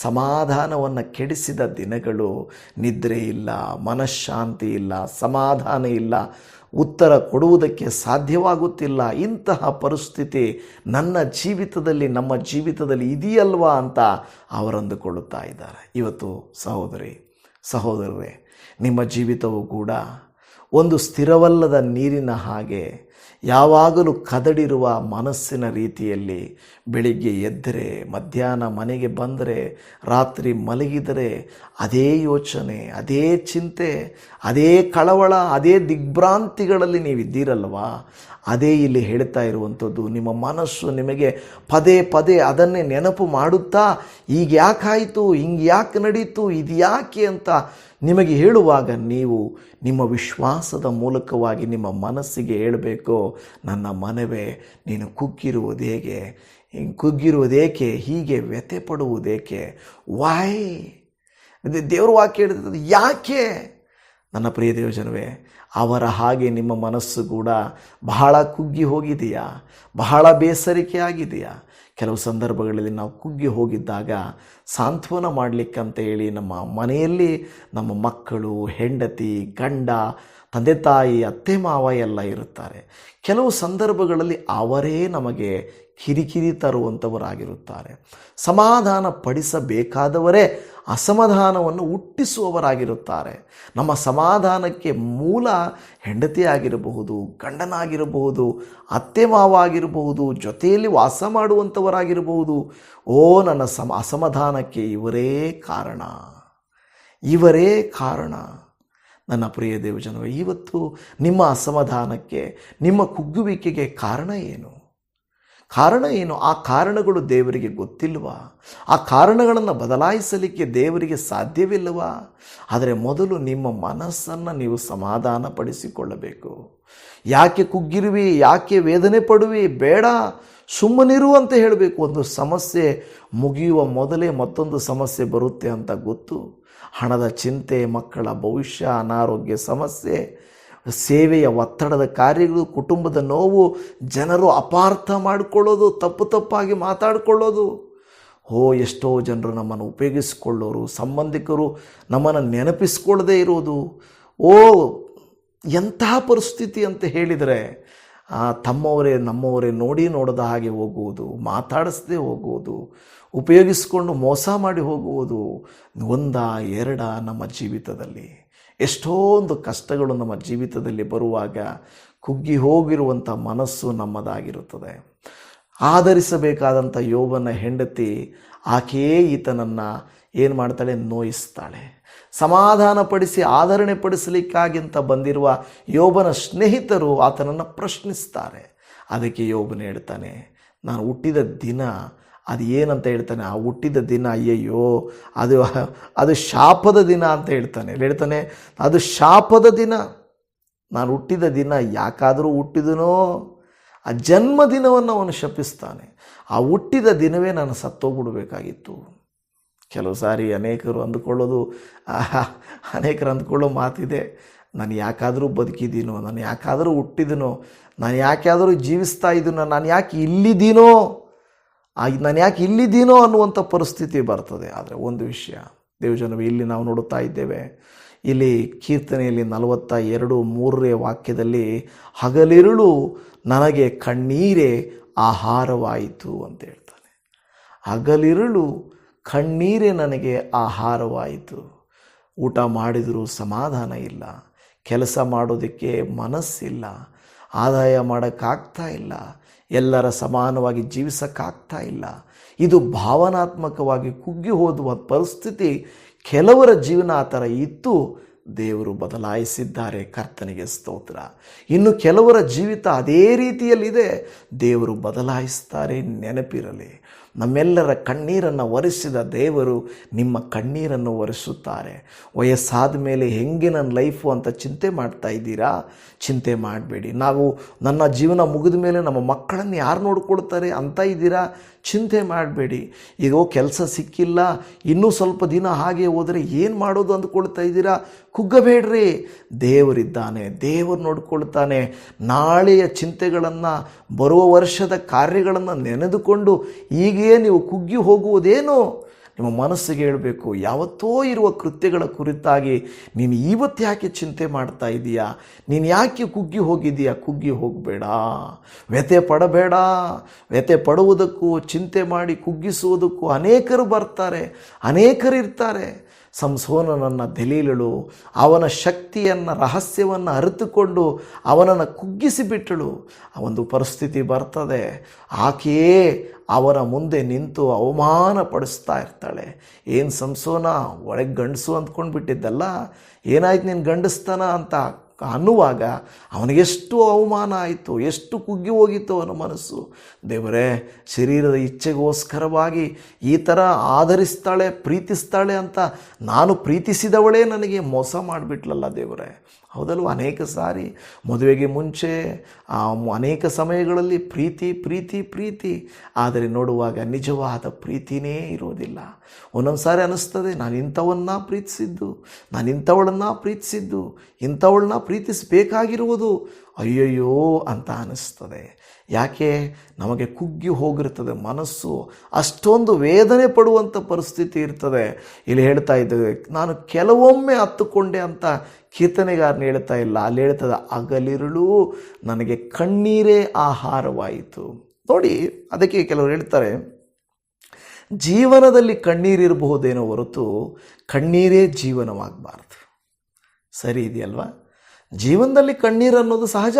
ಸಮಾಧಾನವನ್ನು ಕೆಡಿಸಿದ ದಿನಗಳು, ನಿದ್ರೆ ಇಲ್ಲ, ಮನಃಶಾಂತಿ ಇಲ್ಲ, ಸಮಾಧಾನ ಇಲ್ಲ, ಉತ್ತರ ಕೊಡುವುದಕ್ಕೆ ಸಾಧ್ಯವಾಗುತ್ತಿಲ್ಲ. ಇಂತಹ ಪರಿಸ್ಥಿತಿ ನನ್ನ ಜೀವಿತದಲ್ಲಿ, ನಮ್ಮ ಜೀವಿತದಲ್ಲಿ ಇದೆಯಲ್ವಾ ಅಂತ ಅವರಂದುಕೊಳ್ಳುತ್ತಾ ಇದ್ದಾರೆ. ಇವತ್ತು ಸಹೋದರರೇ, ನಿಮ್ಮ ಜೀವಿತವೂ ಕೂಡ ಒಂದು ಸ್ಥಿರವಲ್ಲದ ನೀರಿನ ಹಾಗೆ, ಯಾವಾಗಲೂ ಕದಡಿರುವ ಮನಸ್ಸಿನ ರೀತಿಯಲ್ಲಿ ಬೆಳಿಗ್ಗೆ ಎದ್ದರೆ, ಮಧ್ಯಾಹ್ನ ಮನೆಗೆ ಬಂದರೆ, ರಾತ್ರಿ ಮಲಗಿದರೆ ಅದೇ ಯೋಚನೆ, ಅದೇ ಚಿಂತೆ, ಅದೇ ಕಳವಳ, ಅದೇ ದಿಗ್ಭ್ರಾಂತಿಗಳಲ್ಲಿ ನೀವಿದ್ದೀರಲ್ವಾ. ಅದೇ ಇಲ್ಲಿ ಹೇಳ್ತಾ ಇರುವಂಥದ್ದು. ನಿಮ್ಮ ಮನಸ್ಸು ನಿಮಗೆ ಪದೇ ಪದೇ ಅದನ್ನೇ ನೆನಪು ಮಾಡುತ್ತಾ, ಈಗ ಯಾಕಾಯಿತು, ಹಿಂಗೆ ಯಾಕೆ ನಡೀತು, ಇದು ಯಾಕೆ ಅಂತ ನಿಮಗೆ ಹೇಳುವಾಗ ನೀವು ನಿಮ್ಮ ವಿಶ್ವಾಸದ ಮೂಲಕವಾಗಿ ನಿಮ್ಮ ಮನಸ್ಸಿಗೆ ಹೇಳಬೇಕು, ನನ್ನ ಮನವೇ ನೀನು ಕುಗ್ಗಿರುವುದೇಕೆ, ಹೀಗೆ ವ್ಯಥೆ ಪಡುವುದೇಕೆ, ವಾಯ್. ದೇವ್ರ ವಾಕ್ಯ ಹೇಳ್ತದೆ, ಯಾಕೆ. ನನ್ನ ಪ್ರಿಯ ದೇವಜನವೇ, ಅವರ ಹಾಗೆ ನಿಮ್ಮ ಮನಸ್ಸು ಕೂಡ ಬಹಳ ಕುಗ್ಗಿ ಹೋಗಿದೆಯಾ, ಬಹಳ ಬೇಸರಿಕೆ ಆಗಿದೆಯಾ? ಕೆಲವು ಸಂದರ್ಭಗಳಲ್ಲಿ ನಾವು ಕುಗ್ಗಿ ಹೋಗಿದ್ದಾಗ ಸಾಂತ್ವನ ಮಾಡಲಿಕ್ಕಂತ ಹೇಳಿ ನಮ್ಮ ಮನೆಯಲ್ಲಿ ನಮ್ಮ ಮಕ್ಕಳು, ಹೆಂಡತಿ, ಗಂಡ, ತಂದೆ ತಾಯಿ, ಅತ್ತೆ ಮಾವ ಎಲ್ಲ ಇರುತ್ತಾರೆ. ಕೆಲವು ಸಂದರ್ಭಗಳಲ್ಲಿ ಅವರೇ ನಮಗೆ ಕಿರಿಕಿರಿ ತರುವಂಥವರಾಗಿರುತ್ತಾರೆ. ಸಮಾಧಾನ ಪಡಿಸಬೇಕಾದವರೇ ಅಸಮಾಧಾನವನ್ನು ಹುಟ್ಟಿಸುವವರಾಗಿರುತ್ತಾರೆ. ನಮ್ಮ ಸಮಾಧಾನಕ್ಕೆ ಮೂಲ ಹೆಂಡತಿ ಆಗಿರಬಹುದು, ಗಂಡನಾಗಿರಬಹುದು, ಅತ್ತೆ ಮಾವ ಆಗಿರಬಹುದು, ಜೊತೆಯಲ್ಲಿ ವಾಸ ಮಾಡುವಂಥವರಾಗಿರಬಹುದು. ನನ್ನ ಅಸಮಾಧಾನಕ್ಕೆ ಇವರೇ ಕಾರಣ. ನನ್ನ ಪ್ರಿಯ ದೇವಜನವೇ, ಇವತ್ತು ನಿಮ್ಮ ಅಸಮಾಧಾನಕ್ಕೆ, ನಿಮ್ಮ ಕುಗ್ಗುವಿಕೆಗೆ ಕಾರಣ ಏನು? ಆ ಕಾರಣಗಳು ದೇವರಿಗೆ ಗೊತ್ತಿಲ್ವಾ? ಆ ಕಾರಣಗಳನ್ನು ಬದಲಾಯಿಸಲಿಕ್ಕೆ ದೇವರಿಗೆ ಸಾಧ್ಯವಿಲ್ಲವಾ? ಆದರೆ ಮೊದಲು ನಿಮ್ಮ ಮನಸ್ಸನ್ನು ನೀವು ಸಮಾಧಾನ ಪಡಿಸಿಕೊಳ್ಳಬೇಕು. ಯಾಕೆ ಕುಗ್ಗಿರುವಿ, ಯಾಕೆ ವೇದನೆ ಪಡುವಿ, ಬೇಡ, ಸುಮ್ಮನಿರು ಅಂತ ಹೇಳಬೇಕು. ಒಂದು ಸಮಸ್ಯೆ ಮುಗಿಯುವ ಮೊದಲೇ ಮತ್ತೊಂದು ಸಮಸ್ಯೆ ಬರುತ್ತೆ ಅಂತ ಗೊತ್ತು. ಹಣದ ಚಿಂತೆ, ಮಕ್ಕಳ ಭವಿಷ್ಯ, ಅನಾರೋಗ್ಯ ಸಮಸ್ಯೆ, ಸೇವೆಯ ಒತ್ತಡದ ಕಾರ್ಯಗಳು, ಕುಟುಂಬದ ನೋವು, ಜನರು ಅಪಾರ್ಥ ಮಾಡಿಕೊಳ್ಳೋದು, ತಪ್ಪಾಗಿ ಮಾತಾಡಿಕೊಳ್ಳೋದು. ಎಷ್ಟೋ ಜನರು ನಮ್ಮನ್ನು ಉಪಯೋಗಿಸಿಕೊಳ್ಳೋರು, ಸಂಬಂಧಿಕರು ನಮ್ಮನ್ನು ನೆನಪಿಸ್ಕೊಳ್ಳದೇ ಇರೋದು. ಎಂತಹ ಪರಿಸ್ಥಿತಿ ಅಂತ ಹೇಳಿದರೆ, ನಮ್ಮವರೇ ನೋಡದ ಹಾಗೆ ಹೋಗುವುದು, ಮಾತಾಡಿಸದೆ ಹೋಗುವುದು, ಉಪಯೋಗಿಸಿಕೊಂಡು ಮೋಸ ಮಾಡಿ ಹೋಗುವುದು. ಎರಡ ನಮ್ಮ ಜೀವಿತದಲ್ಲಿ ಎಷ್ಟೊಂದು ಕಷ್ಟಗಳು ನಮ್ಮ ಜೀವಿತದಲ್ಲಿ ಬರುವಾಗ ಕುಗ್ಗಿ ಹೋಗಿರುವಂಥ ಮನಸ್ಸು ನಮ್ಮದಾಗಿರುತ್ತದೆ. ಆಧರಿಸಬೇಕಾದಂಥ ಯೋಬನ ಹೆಂಡತಿ, ಆಕೆಯೇ ಈತನನ್ನು ಏನು ಮಾಡ್ತಾಳೆ, ನೋಯಿಸ್ತಾಳೆ. ಸಮಾಧಾನಪಡಿಸಿ ಆಧರಣೆ ಪಡಿಸಲಿಕ್ಕಾಗಿಂತ ಬಂದಿರುವ ಯೋಬನ ಸ್ನೇಹಿತರು ಆತನನ್ನು ಪ್ರಶ್ನಿಸ್ತಾರೆ. ಅದಕ್ಕೆ ಯೋಬನ ಹೇಳ್ತಾನೆ, ನಾನು ಹುಟ್ಟಿದ ದಿನ ಅದು ಏನಂತ ಹೇಳ್ತಾನೆ, ಆ ಹುಟ್ಟಿದ ದಿನ ಅಯ್ಯಯ್ಯೋ ಅದು ಶಾಪದ ದಿನ ಅಂತ ಹೇಳ್ತಾನೆ. ಅದು ಶಾಪದ ದಿನ, ನಾನು ಹುಟ್ಟಿದ ದಿನ ಯಾಕಾದರೂ ಹುಟ್ಟಿದನೋ ಆ ಜನ್ಮದಿನವನ್ನು ಅವನು ಶಪಿಸ್ತಾನೆ. ಆ ಹುಟ್ಟಿದ ದಿನವೇ ನಾನು ಸತ್ತೋಗ್ಬಿಡ್ಬೇಕಾಗಿತ್ತು. ಕೆಲವು ಸಾರಿ ಅನೇಕರು ಅಂದ್ಕೊಳ್ಳೋ ಮಾತಿದೆ, ನಾನು ಯಾಕಾದರೂ ಬದುಕಿದ್ದೀನೋ, ನಾನು ಯಾಕಾದರೂ ಹುಟ್ಟಿದನೋ, ನಾನು ಯಾಕಾದರೂ ಜೀವಿಸ್ತಾ ಇದ್ದೀನೋ, ನಾನು ಯಾಕೆ ಇಲ್ಲಿದ್ದೀನೋ ಅನ್ನುವಂಥ ಪರಿಸ್ಥಿತಿ ಬರ್ತದೆ. ಆದರೆ ಒಂದು ವಿಷಯ ದೇವಜನವೇ, ಇಲ್ಲಿ ನಾವು ನೋಡುತ್ತಾ ಇದ್ದೇವೆ, ಇಲ್ಲಿ ಕೀರ್ತನೆಯಲ್ಲಿ 42:3 ವಾಕ್ಯದಲ್ಲಿ ಹಗಲಿರುಳು ನನಗೆ ಕಣ್ಣೀರೇ ಆಹಾರವಾಯಿತು ಅಂತ ಹೇಳ್ತಾನೆ. ಹಗಲಿರುಳು ಕಣ್ಣೀರೇ ನನಗೆ ಆಹಾರವಾಯಿತು. ಊಟ ಮಾಡಿದರೂ ಸಮಾಧಾನ ಇಲ್ಲ, ಕೆಲಸ ಮಾಡೋದಕ್ಕೆ ಮನಸ್ಸಿಲ್ಲ, ಆದಾಯ ಮಾಡೋಕ್ಕಾಗ್ತಾ ಇಲ್ಲ, ಎಲ್ಲರ ಸಮಾನವಾಗಿ ಜೀವಿಸೋಕ್ಕಾಗ್ತಾ ಇಲ್ಲ. ಇದು ಭಾವನಾತ್ಮಕವಾಗಿ ಕುಗ್ಗಿ ಹೋದುವ ಪರಿಸ್ಥಿತಿ ಕೆಲವರ ಜೀವನ ಆ ಥರ ಇತ್ತು. ದೇವರು ಬದಲಾಯಿಸಿದ್ದಾರೆ, ಕರ್ತನಿಗೆ ಸ್ತೋತ್ರ. ಇನ್ನು ಕೆಲವರ ಜೀವಿತ ಅದೇ ರೀತಿಯಲ್ಲಿದೆ, ದೇವರು ಬದಲಾಯಿಸ್ತಾರೆ. ನೆನಪಿರಲಿ, ನಮ್ಮೆಲ್ಲರ ಕಣ್ಣೀರನ್ನು ಒರೆಸಿದ ದೇವರು ನಿಮ್ಮ ಕಣ್ಣೀರನ್ನು ಒರೆಸುತ್ತಾರೆ. ವಯಸ್ಸಾದ ಮೇಲೆ ಹೆಂಗೆ ನನ್ನ ಲೈಫು ಅಂತ ಚಿಂತೆ ಮಾಡ್ತಾ ಇದ್ದೀರಾ? ಚಿಂತೆ ಮಾಡಬೇಡಿ. ನನ್ನ ಜೀವನ ಮುಗಿದ ಮೇಲೆ ನಮ್ಮ ಮಕ್ಕಳನ್ನು ಯಾರು ನೋಡ್ಕೊಳ್ತಾರೆ ಅಂತ ಇದ್ದೀರಾ? ಚಿಂತೆ ಮಾಡಬೇಡಿ. ಈಗ ಕೆಲಸ ಸಿಕ್ಕಿಲ್ಲ, ಇನ್ನೂ ಸ್ವಲ್ಪ ದಿನ ಹಾಗೆ ಹೋದರೆ ಏನು ಮಾಡೋದು ಅಂದ್ಕೊಳ್ತಾ ಇದ್ದೀರಾ? ಕುಗ್ಗಬೇಡ್ರಿ. ದೇವರಿದ್ದಾನೆ, ದೇವರು ನೋಡ್ಕೊಳ್ತಾನೆ. ನಾಳೆಯ ಚಿಂತೆಗಳನ್ನು, ಬರುವ ವರ್ಷದ ಕಾರ್ಯಗಳನ್ನು ನೆನೆದುಕೊಂಡು ಹೀಗೇ ನೀವು ಕುಗ್ಗಿ ಹೋಗುವುದೇನು? ನಿಮ್ಮ ಮನಸ್ಸಿಗೆ ಹೇಳಬೇಕು, ಯಾವತ್ತೋ ಇರುವ ಕೃತ್ಯಗಳ ಕುರಿತಾಗಿ ನೀನು ಇವತ್ತು ಯಾಕೆ ಚಿಂತೆ ಮಾಡ್ತಾ ಇದೀಯಾ? ನೀನು ಯಾಕೆ ಕುಗ್ಗಿ ಹೋಗಿದ್ದೀಯಾ? ಕುಗ್ಗಿ ಹೋಗಬೇಡ, ವ್ಯಥೆ ಪಡಬೇಡ. ವ್ಯಥೆ ಪಡುವುದಕ್ಕೂ ಚಿಂತೆ ಮಾಡಿ ಕುಗ್ಗಿಸುವುದಕ್ಕೂ ಅನೇಕರು ಬರ್ತಾರೆ, ಅನೇಕರು ಇರ್ತಾರೆ. ಸಂಸೋನನನ್ನು ದೆಲೀಲಳು ಅವನ ಶಕ್ತಿಯನ್ನು, ರಹಸ್ಯವನ್ನು ಅರಿತುಕೊಂಡು ಅವನನ್ನು ಕುಗ್ಗಿಸಿಬಿಟ್ಟಳು. ಆ ಒಂದು ಪರಿಸ್ಥಿತಿ ಬರ್ತದೆ, ಆಕೆಯೇ ಅವನ ಮುಂದೆ ನಿಂತು ಅವಮಾನ ಪಡಿಸ್ತಾ ಇರ್ತಾಳೆ. ಏನು ಸಂಸೋನ, ಒಳಗೆ ಗಂಡಸು ಅಂದ್ಕೊಂಡ್ಬಿಟ್ಟಿದ್ದಲ್ಲ, ಏನಾಯ್ತು ನೀನು ಗಂಡಸ್ತನ ಅಂತ ಅನ್ನುವಾಗ ಅವನಿಗೆಷ್ಟು ಅವಮಾನ ಆಯಿತು, ಎಷ್ಟು ಕುಗ್ಗಿ ಹೋಗಿತ್ತು ಅವನ ಮನಸ್ಸು. ದೇವರೇ, ಶರೀರದ ಇಚ್ಛೆಗೋಸ್ಕರವಾಗಿ ಈ ಥರ ಆಧರಿಸ್ತಾಳೆ, ಪ್ರೀತಿಸ್ತಾಳೆ ಅಂತ ನಾನು ಪ್ರೀತಿಸಿದವಳೇ ನನಗೆ ಮೋಸ ಮಾಡಿಬಿಟ್ಲಲ್ಲ ದೇವರೇ. ಹೌದಲ್ವ? ಅನೇಕ ಸಾರಿ ಮದುವೆಗೆ ಮುಂಚೆ ಅನೇಕ ಸಮಯಗಳಲ್ಲಿ ಪ್ರೀತಿ, ಆದರೆ ನೋಡುವಾಗ ನಿಜವಾದ ಪ್ರೀತಿನೇ ಇರೋದಿಲ್ಲ. ಒಂದೊಂದು ಸಾರಿ ಅನ್ನಿಸ್ತದೆ, ನಾನು ಇಂಥವಳನ್ನ ಪ್ರೀತಿಸಿದ್ದು, ಇಂಥವಳನ್ನ ಪ್ರೀತಿಸಬೇಕಾಗಿರುವುದು ಅಯ್ಯಯ್ಯೋ ಅಂತ ಅನ್ನಿಸ್ತದೆ. ಯಾಕೆ? ನಮಗೆ ಕುಗ್ಗಿ ಹೋಗಿರ್ತದೆ ಮನಸ್ಸು, ಅಷ್ಟೊಂದು ವೇದನೆ ಪಡುವಂಥ ಪರಿಸ್ಥಿತಿ ಇರ್ತದೆ. ಇಲ್ಲಿ ಹೇಳ್ತಾ ಇದ್ದೇವೆ, ನಾನು ಕೆಲವೊಮ್ಮೆ ಹತ್ತುಕೊಂಡೆ ಅಂತ ಕೀರ್ತನೆಗಾರನ ಹೇಳ್ತಾ ಇಲ್ಲ, ಅಲ್ಲಿ ಹೇಳ್ತದೆ ಹಗಲಿರುಳು ನನಗೆ ಕಣ್ಣೀರೇ ಆಹಾರವಾಯಿತು. ನೋಡಿ, ಅದಕ್ಕೆ ಕೆಲವರು ಹೇಳ್ತಾರೆ, ಜೀವನದಲ್ಲಿ ಕಣ್ಣೀರಿರಬಹುದೇನೋ ಹೊರತು ಕಣ್ಣೀರೇ ಜೀವನವಾಗಬಾರ್ದು. ಸರಿ ಇದೆಯಲ್ವಾ? ಜೀವನದಲ್ಲಿ ಕಣ್ಣೀರು ಅನ್ನೋದು ಸಹಜ,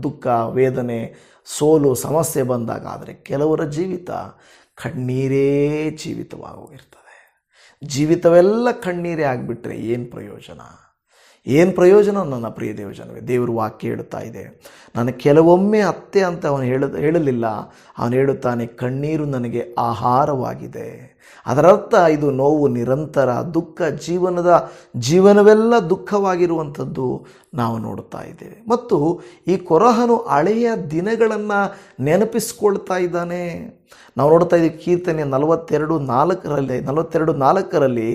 ದುಃಖ, ವೇದನೆ, ಸೋಲು, ಸಮಸ್ಯೆ ಬಂದಾಗ. ಆದರೆ ಕೆಲವರ ಜೀವಿತ ಕಣ್ಣೀರೇ ಜೀವಿತವಾಗೋಗಿರ್ತದೆ. ಜೀವಿತವೆಲ್ಲ ಕಣ್ಣೀರೇ ಆಗಿಬಿಟ್ರೆ ಏನು ಪ್ರಯೋಜನ ನನ್ನ ಪ್ರಿಯ ದೇವಜನವೇ? ದೇವರು ವಾಕ್ಯ ಹೇಳುತ್ತಾ ಇದೆ, ನಾನು ಕೆಲವೊಮ್ಮೆ ಅತ್ತೆ ಅಂತ ಅವನು ಹೇಳಲಿಲ್ಲ, ಅವನು ಹೇಳುತ್ತಾನೆ ಕಣ್ಣೀರು ನನಗೆ ಆಹಾರವಾಗಿದೆ. ಅದರರ್ಥ ಇದು ನೋವು ನಿರಂತರ, ದುಃಖ, ಜೀವನವೆಲ್ಲ ದುಃಖವಾಗಿರುವಂಥದ್ದು ನಾವು ನೋಡುತ್ತಾ ಇದ್ದೇವೆ. ಮತ್ತು ಈ ಕೊರಹನು ಹಳೆಯ ದಿನಗಳನ್ನು ನೆನಪಿಸ್ಕೊಳ್ತಾ ಇದ್ದಾನೆ. ನಾವು ನೋಡ್ತಾ ಇದ್ದೀವಿ ಕೀರ್ತನೆ 42:4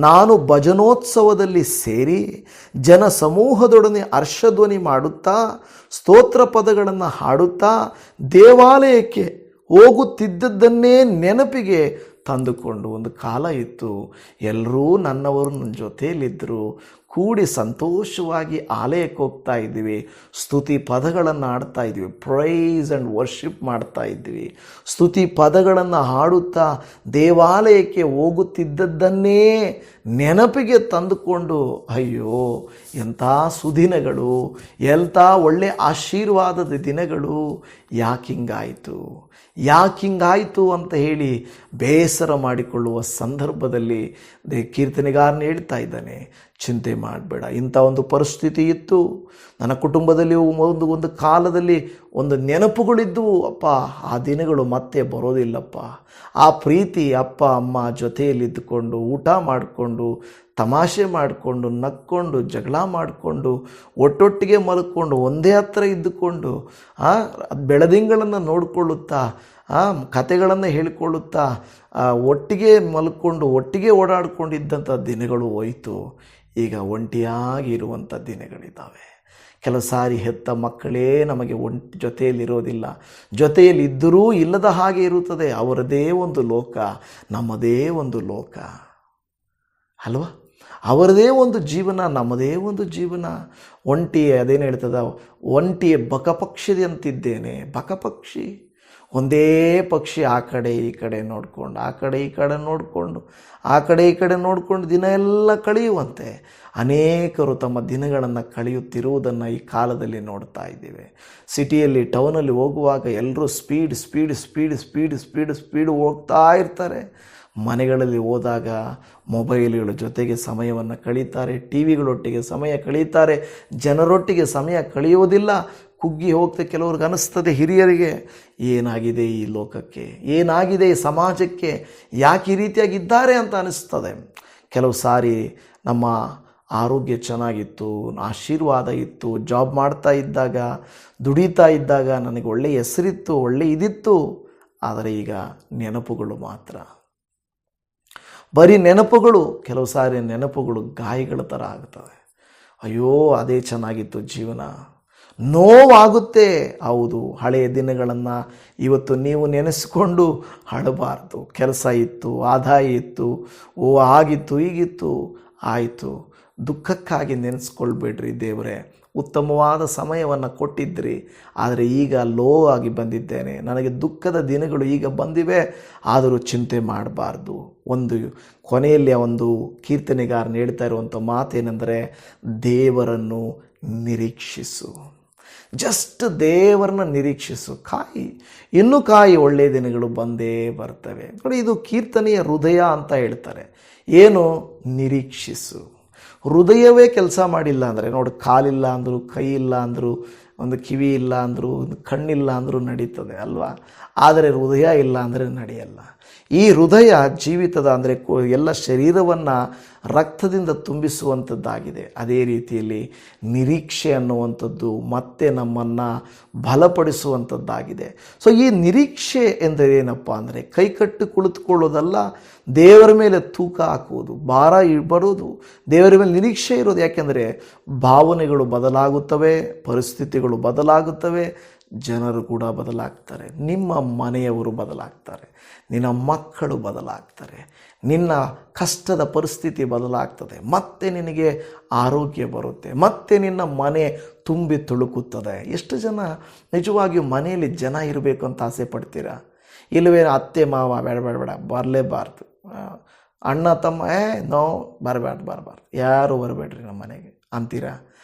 ನಾನು ಭಜನೋತ್ಸವದಲ್ಲಿ ಸೇರಿ ಜನ ಸಮೂಹದೊಡನೆ ಹರ್ಷಧ್ವನಿ ಮಾಡುತ್ತಾ ಸ್ತೋತ್ರ ಪದಗಳನ್ನು ಹಾಡುತ್ತಾ ದೇವಾಲಯಕ್ಕೆ ಹೋಗುತ್ತಿದ್ದದ್ದನ್ನೇ ನೆನಪಿಗೆ ತಂದುಕೊಂಡು. ಒಂದು ಕಾಲ ಇತ್ತು, ಎಲ್ಲರೂ ನನ್ನವರು ನನ್ನ ಜೊತೆಯಲ್ಲಿದ್ದರು, ಕೂಡಿ ಸಂತೋಷವಾಗಿ ಆಲಯಕ್ಕೆ ಹೋಗ್ತಾ ಇದ್ದೀವಿ, ಸ್ತುತಿ ಪದಗಳನ್ನು ಹಾಡ್ತಾ ಇದ್ವಿ, ಪ್ರೈಸ್ ಆ್ಯಂಡ್ ವರ್ಷಿಪ್ ಮಾಡ್ತಾ ಇದ್ವಿ, ಸ್ತುತಿ ಪದಗಳನ್ನು ಹಾಡುತ್ತಾ ದೇವಾಲಯಕ್ಕೆ ಹೋಗುತ್ತಿದ್ದದ್ದನ್ನೇ ನೆನಪಿಗೆ ತಂದುಕೊಂಡು, ಅಯ್ಯೋ ಎಂಥ ಸುದಿನಗಳು, ಎಂಥ ಒಳ್ಳೆಯ ಆಶೀರ್ವಾದದ ದಿನಗಳು, ಯಾಕಿಂಗಾಯಿತು ಅಂತ ಹೇಳಿ ಬೇಸರ ಮಾಡಿಕೊಳ್ಳುವ ಸಂದರ್ಭದಲ್ಲಿ ಕೀರ್ತನೆಗಾರನ ಹೇಳ್ತಾ ಇದ್ದಾನೆ, ಚಿಂತೆ ಮಾಡಬೇಡ. ಇಂಥ ಒಂದು ಪರಿಸ್ಥಿತಿ ಇತ್ತು ನನ್ನ ಕುಟುಂಬದಲ್ಲಿ, ಒಂದು ಕಾಲದಲ್ಲಿ ಒಂದು ನೆನಪುಗಳಿದ್ದವು ಅಪ್ಪ, ಆ ದಿನಗಳು ಮತ್ತೆ ಬರೋದಿಲ್ಲಪ್ಪ. ಆ ಪ್ರೀತಿ ಅಪ್ಪ ಅಮ್ಮ ಜೊತೆಯಲ್ಲಿದ್ದುಕೊಂಡು ಊಟ ಮಾಡಿಕೊಂಡು ತಮಾಷೆ ಮಾಡಿಕೊಂಡು ನಕ್ಕೊಂಡು ಜಗಳ ಮಾಡಿಕೊಂಡು ಒಟ್ಟೊಟ್ಟಿಗೆ ಮಲ್ಕೊಂಡು ಒಂದೇ ಹತ್ರ ಇದ್ದುಕೊಂಡು ಬೆಳದಿಂಗಳನ್ನು ನೋಡಿಕೊಳ್ಳುತ್ತಾ ಕತೆಗಳನ್ನು ಹೇಳಿಕೊಳ್ಳುತ್ತಾ ಒಟ್ಟಿಗೆ ಮಲ್ಕೊಂಡು ಒಟ್ಟಿಗೆ ಓಡಾಡ್ಕೊಂಡಿದ್ದಂಥ ದಿನಗಳು ಹೋಯಿತು. ಈಗ ಒಂಟಿಯಾಗಿ ಇರುವಂಥ ದಿನಗಳಿದ್ದಾವೆ. ಕೆಲವು ಸಾರಿ ಹೆತ್ತ ಮಕ್ಕಳೇ ನಮಗೆ ಜೊತೆಯಲ್ಲಿರೋದಿಲ್ಲ, ಜೊತೆಯಲ್ಲಿದ್ದರೂ ಇಲ್ಲದ ಹಾಗೆ ಇರುತ್ತದೆ. ಅವರದೇ ಒಂದು ಲೋಕ, ನಮ್ಮದೇ ಒಂದು ಲೋಕ ಅಲ್ವಾ? ಅವರದೇ ಒಂದು ಜೀವನ, ನಮ್ಮದೇ ಒಂದು ಜೀವನ. ಒಂಟಿ ಅದೇನು ಹೇಳ್ತದ, ಒಂಟಿ ಬಕಪಕ್ಷಿಯಂತಿದ್ದೇನೆ. ಬಕಪಕ್ಷಿ ಒಂದೇ ಪಕ್ಷಿ ಆ ಕಡೆ ಈ ಕಡೆ ನೋಡಿಕೊಂಡು, ಆ ಕಡೆ ಈ ಕಡೆ ನೋಡಿಕೊಂಡು, ಆ ಕಡೆ ಈ ಕಡೆ ನೋಡಿಕೊಂಡು ದಿನ ಎಲ್ಲ ಕಳೆಯುವಂತೆ ಅನೇಕರು ತಮ್ಮ ದಿನಗಳನ್ನು ಕಳೆಯುತ್ತಿರುವುದನ್ನು ಈ ಕಾಲದಲ್ಲಿ ನೋಡ್ತಾ ಇದ್ದೇವೆ. ಸಿಟಿಯಲ್ಲಿ ಟೌನಲ್ಲಿ ಹೋಗುವಾಗ ಎಲ್ಲರೂ ಸ್ಪೀಡ್ ಹೋಗ್ತಾ ಇರ್ತಾರೆ. ಮನೆಗಳಲ್ಲಿ ಹೋದಾಗ ಮೊಬೈಲ್ಗಳ ಜೊತೆಗೆ ಸಮಯವನ್ನು ಕಳೀತಾರೆ, ಟಿ ವಿಗಳೊಟ್ಟಿಗೆ ಸಮಯ ಕಳೀತಾರೆ, ಜನರೊಟ್ಟಿಗೆ ಸಮಯ ಕಳೆಯೋದಿಲ್ಲ. ಕುಗ್ಗಿ ಹೋಗ್ತಾ ಕೆಲವ್ರಿಗೆ ಅನ್ನಿಸ್ತದೆ, ಹಿರಿಯರಿಗೆ, ಏನಾಗಿದೆ ಈ ಲೋಕಕ್ಕೆ, ಏನಾಗಿದೆ ಈ ಸಮಾಜಕ್ಕೆ, ಯಾಕೆ ಈ ರೀತಿಯಾಗಿದ್ದಾರೆ ಅಂತ ಅನ್ನಿಸ್ತದೆ. ಕೆಲವು ಸಾರಿ ನಮ್ಮ ಆರೋಗ್ಯ ಚೆನ್ನಾಗಿತ್ತು, ಆಶೀರ್ವಾದ ಇತ್ತು, ಜಾಬ್ ಮಾಡ್ತಾ ಇದ್ದಾಗ, ದುಡಿತಾ ಇದ್ದಾಗ ನನಗೆ ಒಳ್ಳೆಯ ಹೆಸರಿತ್ತು, ಒಳ್ಳೆ ಇದಿತ್ತು. ಆದರೆ ಈಗ ನೆನಪುಗಳು ಮಾತ್ರ, ಬರೀ ನೆನಪುಗಳು. ಕೆಲವು ಸಾರಿ ನೆನಪುಗಳು ಗಾಯಗಳ ಥರ ಆಗ್ತವೆ. ಅಯ್ಯೋ ಅದೇ ಚೆನ್ನಾಗಿತ್ತು ಜೀವನ, ನೋವಾಗುತ್ತೆ. ಹೌದು, ಹಳೆಯ ದಿನಗಳನ್ನು ಇವತ್ತು ನೀವು ನೆನೆಸ್ಕೊಂಡು ಅಳಬಾರ್ದು. ಕೆಲಸ ಇತ್ತು, ಆದಾಯ ಇತ್ತು, ಆಗಿತ್ತು, ಹೀಗಿತ್ತು, ಆಯಿತು, ದುಃಖಕ್ಕಾಗಿ ನೆನೆಸ್ಕೊಳ್ಬೇಡ್ರಿ. ದೇವರೇ, ಉತ್ತಮವಾದ ಸಮಯವನ್ನು ಕೊಟ್ಟಿದ್ರಿ, ಆದರೆ ಈಗ ಲೋ ಆಗಿ ಬಂದಿದ್ದೇನೆ, ನನಗೆ ದುಃಖದ ದಿನಗಳು ಈಗ ಬಂದಿವೆ, ಆದರೂ ಚಿಂತೆ ಮಾಡಬಾರ್ದು. ಒಂದು ಕೊನೆಯಲ್ಲಿ ಒಂದು ಕೀರ್ತನೆಗಾರನು ಹೇಳ್ತಾ ಇರುವಂಥ ಮಾತೇನೆಂದರೆ, ದೇವರನ್ನು ನಿರೀಕ್ಷಿಸು. ಜಸ್ಟ್ ದೇವರನ್ನ ನಿರೀಕ್ಷಿಸು, ಇನ್ನೂ ಒಳ್ಳೆಯ ದಿನಗಳು ಬಂದೇ ಬರ್ತವೆ. ನೋಡಿ, ಇದು ಕೀರ್ತನೆಯ ಹೃದಯ ಅಂತ ಹೇಳ್ತಾರೆ. ಏನು? ನಿರೀಕ್ಷಿಸು. ಹೃದಯವೇ ಕೆಲಸ ಮಾಡಿಲ್ಲ ಅಂದರೆ, ನೋಡಿ, ಕಾಲಿಲ್ಲ ಅಂದರು, ಕೈ ಇಲ್ಲ ಅಂದರು, ಒಂದು ಕಿವಿ ಇಲ್ಲ ಅಂದರು, ಒಂದು ಕಣ್ಣಿಲ್ಲ ಅಂದರೂ ನಡೀತದೆ ಅಲ್ವಾ? ಆದರೆ ಹೃದಯ ಇಲ್ಲ ಅಂದರೆ ನಡೆಯಲ್ಲ. ಈ ಹೃದಯ ಜೀವಿತದ ಅಂದರೆ ಎಲ್ಲ ಶರೀರವನ್ನು ರಕ್ತದಿಂದ ತುಂಬಿಸುವಂಥದ್ದಾಗಿದೆ. ಅದೇ ರೀತಿಯಲ್ಲಿ ನಿರೀಕ್ಷೆ ಅನ್ನುವಂಥದ್ದು ಮತ್ತೆ ನಮ್ಮನ್ನು ಬಲಪಡಿಸುವಂಥದ್ದಾಗಿದೆ. ಸೊ ಈ ನಿರೀಕ್ಷೆ ಎಂದರೆ ಏನಪ್ಪ ಅಂದರೆ, ಕೈಕಟ್ಟಿ ಕುಳಿತುಕೊಳ್ಳೋದಲ್ಲ, ದೇವರ ಮೇಲೆ ತೂಕ ಹಾಕುವುದು, ಭಾರ ಬರೋದು, ದೇವರ ಮೇಲೆ ನಿರೀಕ್ಷೆ ಇರೋದು. ಯಾಕೆಂದರೆ ಭಾವನೆಗಳು ಬದಲಾಗುತ್ತವೆ, ಪರಿಸ್ಥಿತಿಗಳು ಬದಲಾಗುತ್ತವೆ, ಜನರು ಕೂಡ ಬದಲಾಗ್ತಾರೆ, ನಿಮ್ಮ ಮನೆಯವರು ಬದಲಾಗ್ತಾರೆ, ನಿನ್ನ ಮಕ್ಕಳು ಬದಲಾಗ್ತಾರೆ, ನಿನ್ನ ಕಷ್ಟದ ಪರಿಸ್ಥಿತಿ ಬದಲಾಗ್ತದೆ, ಮತ್ತೆ ನಿನಗೆ ಆರೋಗ್ಯ ಬರುತ್ತೆ, ಮತ್ತೆ ನಿನ್ನ ಮನೆ ತುಂಬಿ ತುಳುಕುತ್ತದೆ. ಎಷ್ಟು ಜನ ನಿಜವಾಗಿಯೂ ಮನೆಯಲ್ಲಿ ಜನ ಇರಬೇಕು ಅಂತ ಆಸೆ ಪಡ್ತೀರಾ? ಇಲ್ಲವೇ ಅತ್ತೆ ಮಾವ ಬೇಡ ಬರಲೇಬಾರ್ದು, ಅಣ್ಣ ತಮ್ಮ ನೋ ಬರಬಾರ್ದು, ಯಾರು ಬರಬೇಡ್ರಿ ನಮ್ಮ ಮನೆಗೆ ಅಂತೀರಾ?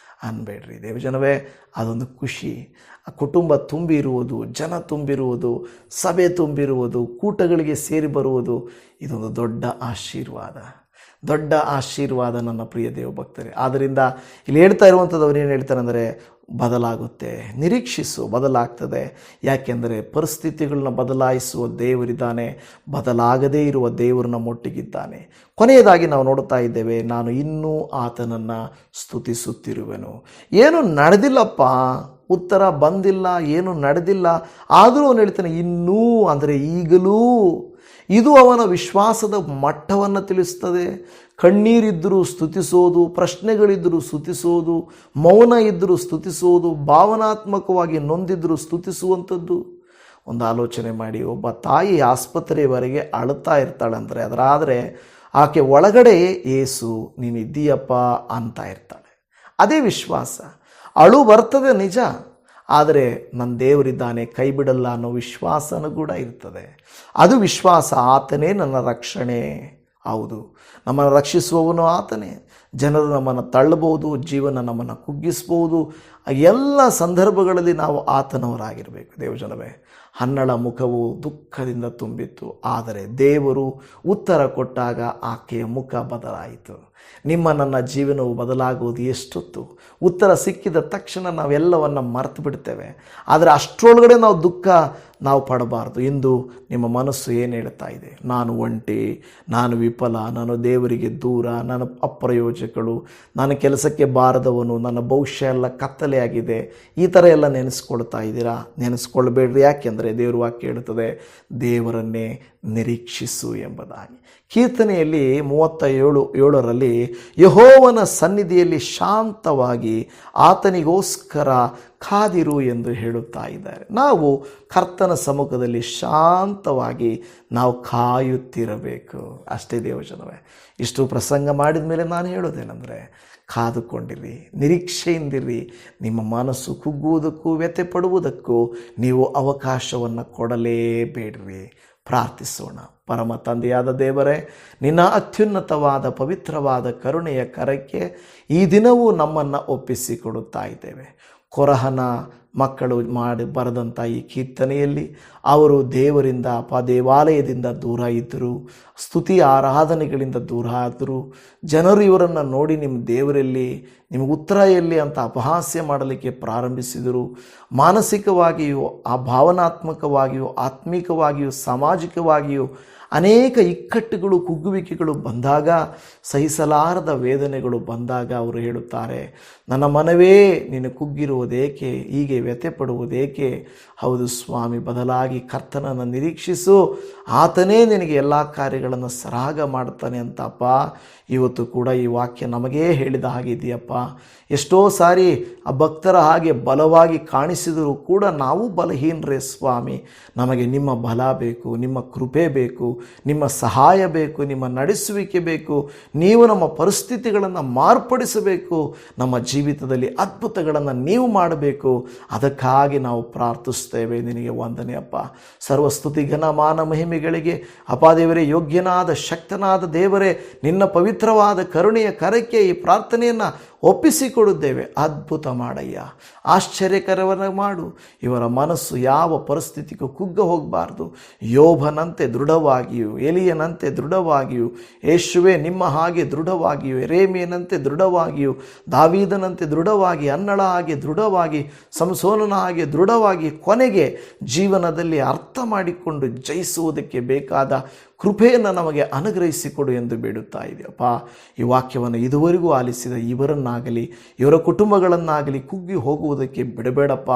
ಅನ್ಬೇಡ್ರಿ. ದೇವಜನವೇ, ಅದೊಂದು ಖುಷಿ. ಆ ಕುಟುಂಬ ತುಂಬಿರುವುದು, ಜನ ತುಂಬಿರುವುದು, ಸಭೆ ತುಂಬಿರುವುದು, ಕೂಟಗಳಿಗೆ ಸೇರಿ ಬರುವುದು, ಇದೊಂದು ದೊಡ್ಡ ಆಶೀರ್ವಾದ ನನ್ನ ಪ್ರಿಯ ದೇವಭಕ್ತರೇ. ಆದ್ದರಿಂದ ಇಲ್ಲಿ ಹೇಳ್ತಾ ಇರುವಂಥದ್ದು ಅವ್ರು ಏನು ಹೇಳ್ತಾರೆ ಅಂದರೆ, ಬದಲಾಗುತ್ತೆ, ನಿರೀಕ್ಷಿಸು, ಬದಲಾಗ್ತದೆ. ಯಾಕೆಂದರೆ ಪರಿಸ್ಥಿತಿಗಳನ್ನ ಬದಲಾಯಿಸುವ ದೇವರಿದ್ದಾನೆ, ಬದಲಾಗದೇ ಇರುವ ದೇವರು ನಮ್ಮೊಟ್ಟಿಗಿದ್ದಾನೆ. ಕೊನೆಯದಾಗಿ ನಾವು ನೋಡ್ತಾ ಇದ್ದೇವೆ, ನಾನು ಇನ್ನೂ ಆತನನ್ನು ಸ್ತುತಿಸುತ್ತಿರುವೆನು. ಏನು ನಡೆದಿಲ್ಲಪ್ಪ, ಉತ್ತರ ಬಂದಿಲ್ಲ, ಏನು ನಡೆದಿಲ್ಲ, ಆದರೂ ಅವನು ಹೇಳ್ತಾನೆ ಇನ್ನೂ, ಅಂದರೆ ಈಗಲೂ. ಇದು ಅವನ ವಿಶ್ವಾಸದ ಮಟ್ಟವನ್ನು ತಿಳಿಸ್ತದೆ. ಕಣ್ಣೀರಿದ್ದರೂ ಸ್ತುತಿಸೋದು, ಪ್ರಶ್ನೆಗಳಿದ್ದರೂ ಸ್ತುತಿಸೋದು, ಮೌನ ಇದ್ದರೂ ಸ್ತುತಿಸೋದು, ಭಾವನಾತ್ಮಕವಾಗಿ ನೊಂದಿದ್ದರೂ ಸ್ತುತಿಸುವಂಥದ್ದು. ಒಂದು ಆಲೋಚನೆ ಮಾಡಿ, ಒಬ್ಬ ತಾಯಿ ಆಸ್ಪತ್ರೆಯವರೆಗೆ ಅಳುತ್ತಾ ಇರ್ತಾಳಂದರೆ, ಅದರಾದರೆ ಆಕೆ ಒಳಗಡೆ ಏಸು ನೀನು ಇದ್ದೀಯಪ್ಪ ಅಂತ ಇರ್ತಾಳೆ. ಅದೇ ವಿಶ್ವಾಸ. ಅಳು ಬರ್ತದೆ ನಿಜ, ಆದರೆ ನನ್ನ ದೇವರಿದ್ದಾನೆ, ಕೈ ಬಿಡಲ್ಲ ಅನ್ನೋ ವಿಶ್ವಾಸನೂ ಕೂಡ ಇರ್ತದೆ. ಅದು ವಿಶ್ವಾಸ. ಆತನೇ ನನ್ನ ರಕ್ಷಣೆ. ಹೌದು, ನಮ್ಮನ್ನು ರಕ್ಷಿಸುವವನು ಆತನೇ. ಜನರು ನಮ್ಮನ್ನು ತಳ್ಳಬಹುದು, ಜೀವನ ನಮ್ಮನ್ನು ಕುಗ್ಗಿಸ್ಬೋದು. ಎಲ್ಲ ಸಂದರ್ಭಗಳಲ್ಲಿ ನಾವು ಆತನವರಾಗಿರಬೇಕು ದೇವಜನವೇ. ಹನ್ನಳ ಮುಖವು ದುಃಖದಿಂದ ತುಂಬಿತ್ತು. ಆದರೆ ದೇವರು ಉತ್ತರ ಕೊಟ್ಟಾಗ ಆಕೆಯ ಮುಖ ಬದಲಾಯಿತು. ನಿಮ್ಮ ನನ್ನ ಜೀವನವು ಬದಲಾಗುವುದು ಎಷ್ಟೊತ್ತು? ಉತ್ತರ ಸಿಕ್ಕಿದ ತಕ್ಷಣ ನಾವೆಲ್ಲವನ್ನು ಮರೆತು ಬಿಡ್ತೇವೆ. ಆದರೆ ಅಷ್ಟರೊಳಗಡೆ ನಾವು ಪಡಬಾರ್ದು. ಇಂದು ನಿಮ್ಮ ಮನಸ್ಸು ಏನು ಹೇಳ್ತಾ ಇದೆ? ನಾನು ಒಂಟಿ, ನಾನು ವಿಫಲ, ನಾನು ದೇವರಿಗೆ ದೂರ, ನಾನು ಅಪ್ರಯೋಜಕಳು, ನಾನು ಕೆಲಸಕ್ಕೆ ಬಾರದವನು, ನನ್ನ ಭವಿಷ್ಯ ಎಲ್ಲ ಕತ್ತಲೆಯಾಗಿದೆ, ಈ ಥರ ಎಲ್ಲ ನೆನೆಸ್ಕೊಳ್ತಾ ಇದ್ದೀರಾ? ನೆನೆಸ್ಕೊಳ್ಬೇಡ್ರಿ. ಯಾಕೆಂದರೆ ದೇವರು ವಾಕ್ಯ ಹೇಳುತ್ತದೆ, ದೇವರನ್ನೇ ನಿರೀಕ್ಷಿಸು ಎಂಬುದಾಗಿ. ಕೀರ್ತನೆಯಲ್ಲಿ 37:7 ಯೆಹೋವನ ಸನ್ನಿಧಿಯಲ್ಲಿ ಶಾಂತವಾಗಿ ಆತನಿಗೋಸ್ಕರ ಕಾದಿರು ಎಂದು ಹೇಳುತ್ತಾ ಇದ್ದಾರೆ. ನಾವು ಕರ್ತನ ಸಮ್ಮುಖದಲ್ಲಿ ಶಾಂತವಾಗಿ ನಾವು ಕಾಯುತ್ತಿರಬೇಕು. ಅಷ್ಟೇ ದೇವಜನವೇ. ಇಷ್ಟು ಪ್ರಸಂಗ ಮಾಡಿದ ಮೇಲೆ ನಾನು ಹೇಳೋದೇನೆಂದರೆ, ಕಾದುಕೊಂಡಿರಿ, ನಿರೀಕ್ಷೆಯಿಂದಿರಿ. ನಿಮ್ಮ ಮನಸ್ಸು ಕುಗ್ಗುವುದಕ್ಕೂ ವ್ಯಥೆ ಪಡುವುದಕ್ಕೂ ನೀವು ಅವಕಾಶವನ್ನು ಕೊಡಲೇಬೇಡ್ರಿ. ಪ್ರಾರ್ಥಿಸೋಣ. ಪರಮ ತಂದೆಯಾದ ದೇವರೇ, ನಿನ್ನ ಅತ್ಯುನ್ನತವಾದ ಪವಿತ್ರವಾದ ಕರುಣೆಯ ಕರಕ್ಕೆ ಈ ದಿನವೂ ನಮ್ಮನ್ನು ಒಪ್ಪಿಸಿಕೊಡುತ್ತಾ ಇದ್ದೇವೆ. ಕೊರಹನ ಮಕ್ಕಳು ಬರೆದಂಥ ಈ ಕೀರ್ತನೆಯಲ್ಲಿ ಅವರು ದೇವರಿಂದ ದೇವಾಲಯದಿಂದ ದೂರ ಇದ್ದರು, ಸ್ತುತಿ ಆರಾಧನೆಗಳಿಂದ ದೂರ ಆದರು. ಜನರು ಇವರನ್ನು ನೋಡಿ ನಿಮ್ಮ ದೇವರಲ್ಲಿ, ನಿಮಗೆ ಉತ್ತರ ಎಲ್ಲಿ ಅಂತ ಅಪಹಾಸ್ಯ ಮಾಡಲಿಕ್ಕೆ ಪ್ರಾರಂಭಿಸಿದರು. ಮಾನಸಿಕವಾಗಿಯೂ ಭಾವನಾತ್ಮಕವಾಗಿಯೂ ಆತ್ಮಿಕವಾಗಿಯೂ ಸಾಮಾಜಿಕವಾಗಿಯೂ ಅನೇಕ ಇಕ್ಕಟ್ಟುಗಳು ಕುಗ್ಗುವಿಕೆಗಳು ಬಂದಾಗ, ಸಹಿಸಲಾರದ ವೇದನೆಗಳು ಬಂದಾಗ ಅವರು ಹೇಳುತ್ತಾರೆ, ನನ್ನ ಮನವೇ ನೀನು ಕುಗ್ಗಿರುವುದೇಕೆ, ಹೀಗೆ ವ್ಯಥೆ ಪಡುವುದೇಕೆ? ಹೌದು ಸ್ವಾಮಿ, ಬದಲಾಗಿ ಕರ್ತನನ್ನು ನಿರೀಕ್ಷಿಸು, ಆತನೇ ನಿನಗೆ ಎಲ್ಲ ಕಾರ್ಯಗಳನ್ನು ಸರಾಗ ಮಾಡ್ತಾನೆ ಅಂತಪ್ಪ ಇವತ್ತು ಕೂಡ ಈ ವಾಕ್ಯ ನಮಗೇ ಹೇಳಿದ ಹಾಗಿದೆಯಪ್ಪ. ಎಷ್ಟೋ ಸಾರಿ ಆ ಭಕ್ತರ ಹಾಗೆ ಬಲವಾಗಿ ಕಾಣಿಸಿದರೂ ಕೂಡ ನಾವು ಬಲಹೀನರೇ ಸ್ವಾಮಿ. ನಮಗೆ ನಿಮ್ಮ ಬಲ ಬೇಕು, ನಿಮ್ಮ ಕೃಪೆ ಬೇಕು, ನಿಮ್ಮ ಸಹಾಯ ಬೇಕು, ನಿಮ್ಮ ನಡೆಸುವಿಕೆ ಬೇಕು. ನೀವು ನಮ್ಮ ಪರಿಸ್ಥಿತಿಗಳನ್ನು ಮಾರ್ಪಡಿಸಬೇಕು, ನಮ್ಮ ಜೀವಿತದಲ್ಲಿ ಅದ್ಭುತಗಳನ್ನು ನೀವು ಮಾಡಬೇಕು. ಅದಕ್ಕಾಗಿ ನಾವು ಪ್ರಾರ್ಥಿಸ್ತೇವೆ. ನಿನಗೆ ವಂದನೆ ಅಪ್ಪ. ಸರ್ವಸ್ತುತಿ ಘನ ಮಾನ ಮಹಿಮೆಗಳಿಗೆ ಅಪಾದೇವರೇ, ಯೋಗ್ಯನಾದ ಶಕ್ತನಾದ ದೇವರೇ, ನಿನ್ನ ಪವಿತ್ರವಾದ ಕರುಣೆಯ ಕರಕ್ಕೆ ಈ ಪ್ರಾರ್ಥನೆಯನ್ನು ಒಪ್ಪಿಸಿಕೊಡುತ್ತೇವೆ. ಅದ್ಭುತ ಮಾಡಯ್ಯ, ಆಶ್ಚರ್ಯಕರವನ್ನು ಮಾಡು. ಇವರ ಮನಸ್ಸು ಯಾವ ಪರಿಸ್ಥಿತಿಗೂ ಕುಗ್ಗ ಹೋಗಬಾರ್ದು. ಯೋಬನಂತೆ ದೃಢವಾಗಿಯೂ, ಎಲಿಯನಂತೆ ದೃಢವಾಗಿಯೂ, ಯೇಸುವೆ ನಿಮ್ಮ ಹಾಗೆ ದೃಢವಾಗಿಯೂ, ಎರೇಮಿಯನಂತೆ ದೃಢವಾಗಿಯೂ, ದಾವೀದನಂತೆ ದೃಢವಾಗಿ, ಅನ್ನಳ ಹಾಗೆ ದೃಢವಾಗಿ, ಸಂಸೋನನ ಹಾಗೆ ದೃಢವಾಗಿ, ಕೊನೆಗೆ ಜೀವನದಲ್ಲಿ ಅರ್ಥ ಮಾಡಿಕೊಂಡು ಜಯಿಸುವುದಕ್ಕೆ ಬೇಕಾದ ಕೃಪೆಯನ್ನು ನಮಗೆ ಅನುಗ್ರಹಿಸಿಕೊಡು ಎಂದು ಬೇಡುತ್ತಾ ಇದೆಯಪ್ಪ. ಈ ವಾಕ್ಯವನ್ನು ಇದುವರೆಗೂ ಆಲಿಸಿದ ಇವರನ್ನಾಗಲಿ ಇವರ ಕುಟುಂಬಗಳನ್ನಾಗಲಿ ಕುಗ್ಗಿ ಹೋಗುವುದಕ್ಕೆ ಬಿಡಬೇಡಪ್ಪ.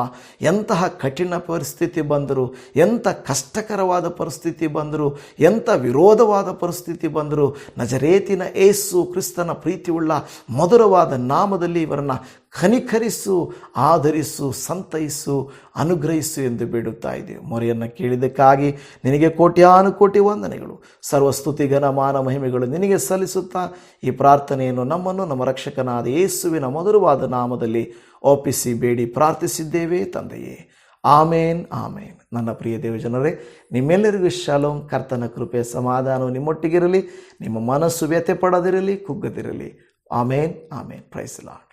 ಎಂತಹ ಕಠಿಣ ಪರಿಸ್ಥಿತಿ ಬಂದರೂ, ಎಂಥ ಕಷ್ಟಕರವಾದ ಪರಿಸ್ಥಿತಿ ಬಂದರೂ, ಎಂಥ ವಿರೋಧವಾದ ಪರಿಸ್ಥಿತಿ ಬಂದರೂ, ನಜರೇತಿನ ಯೇಸು ಕ್ರಿಸ್ತನ ಪ್ರೀತಿಯುಳ್ಳ ಮಧುರವಾದ ನಾಮದಲ್ಲಿ ಇವರನ್ನು ಕನಿಕರಿಸು, ಆಧರಿಸು, ಸಂತೈಸು, ಅನುಗ್ರಹಿಸು ಎಂದು ಬೇಡುತ್ತಾ ಇದ್ದೇವೆ. ಮೊರೆಯನ್ನು ಕೇಳಿದ್ದಕ್ಕಾಗಿ ನಿನಗೆ ಕೋಟ್ಯಾನುಕೋಟಿ ವಂದನೆಗಳು. ಸರ್ವಸ್ತುತಿ ಘನ ಮಾನ ಮಹಿಮೆಗಳು ನಿನಗೆ ಸಲ್ಲಿಸುತ್ತಾ ಈ ಪ್ರಾರ್ಥನೆಯನ್ನು ನಮ್ಮನ್ನು ನಮ್ಮ ರಕ್ಷಕನಾದ ಯೇಸುವಿನ ಮಧುರವಾದ ನಾಮದಲ್ಲಿ ಒಪ್ಪಿಸಿ ಬೇಡಿ ಪ್ರಾರ್ಥಿಸಿದ್ದೇವೆ ತಂದೆಯೇ. ಆಮೇನ್, ಆಮೇನ್. ನನ್ನ ಪ್ರಿಯ ದೇವಜನರೇ, ನಿಮ್ಮೆಲ್ಲರಿಗೂ ಶಾಲೋಮ್. ಕರ್ತನ ಕೃಪೆ ಸಮಾಧಾನವು ನಿಮ್ಮೊಟ್ಟಿಗಿರಲಿ. ನಿಮ್ಮ ಮನಸ್ಸು ವ್ಯಥೆ ಪಡದಿರಲಿ, ಕುಗ್ಗದಿರಲಿ. ಆಮೇನ್, ಆಮೇನ್. Price lord.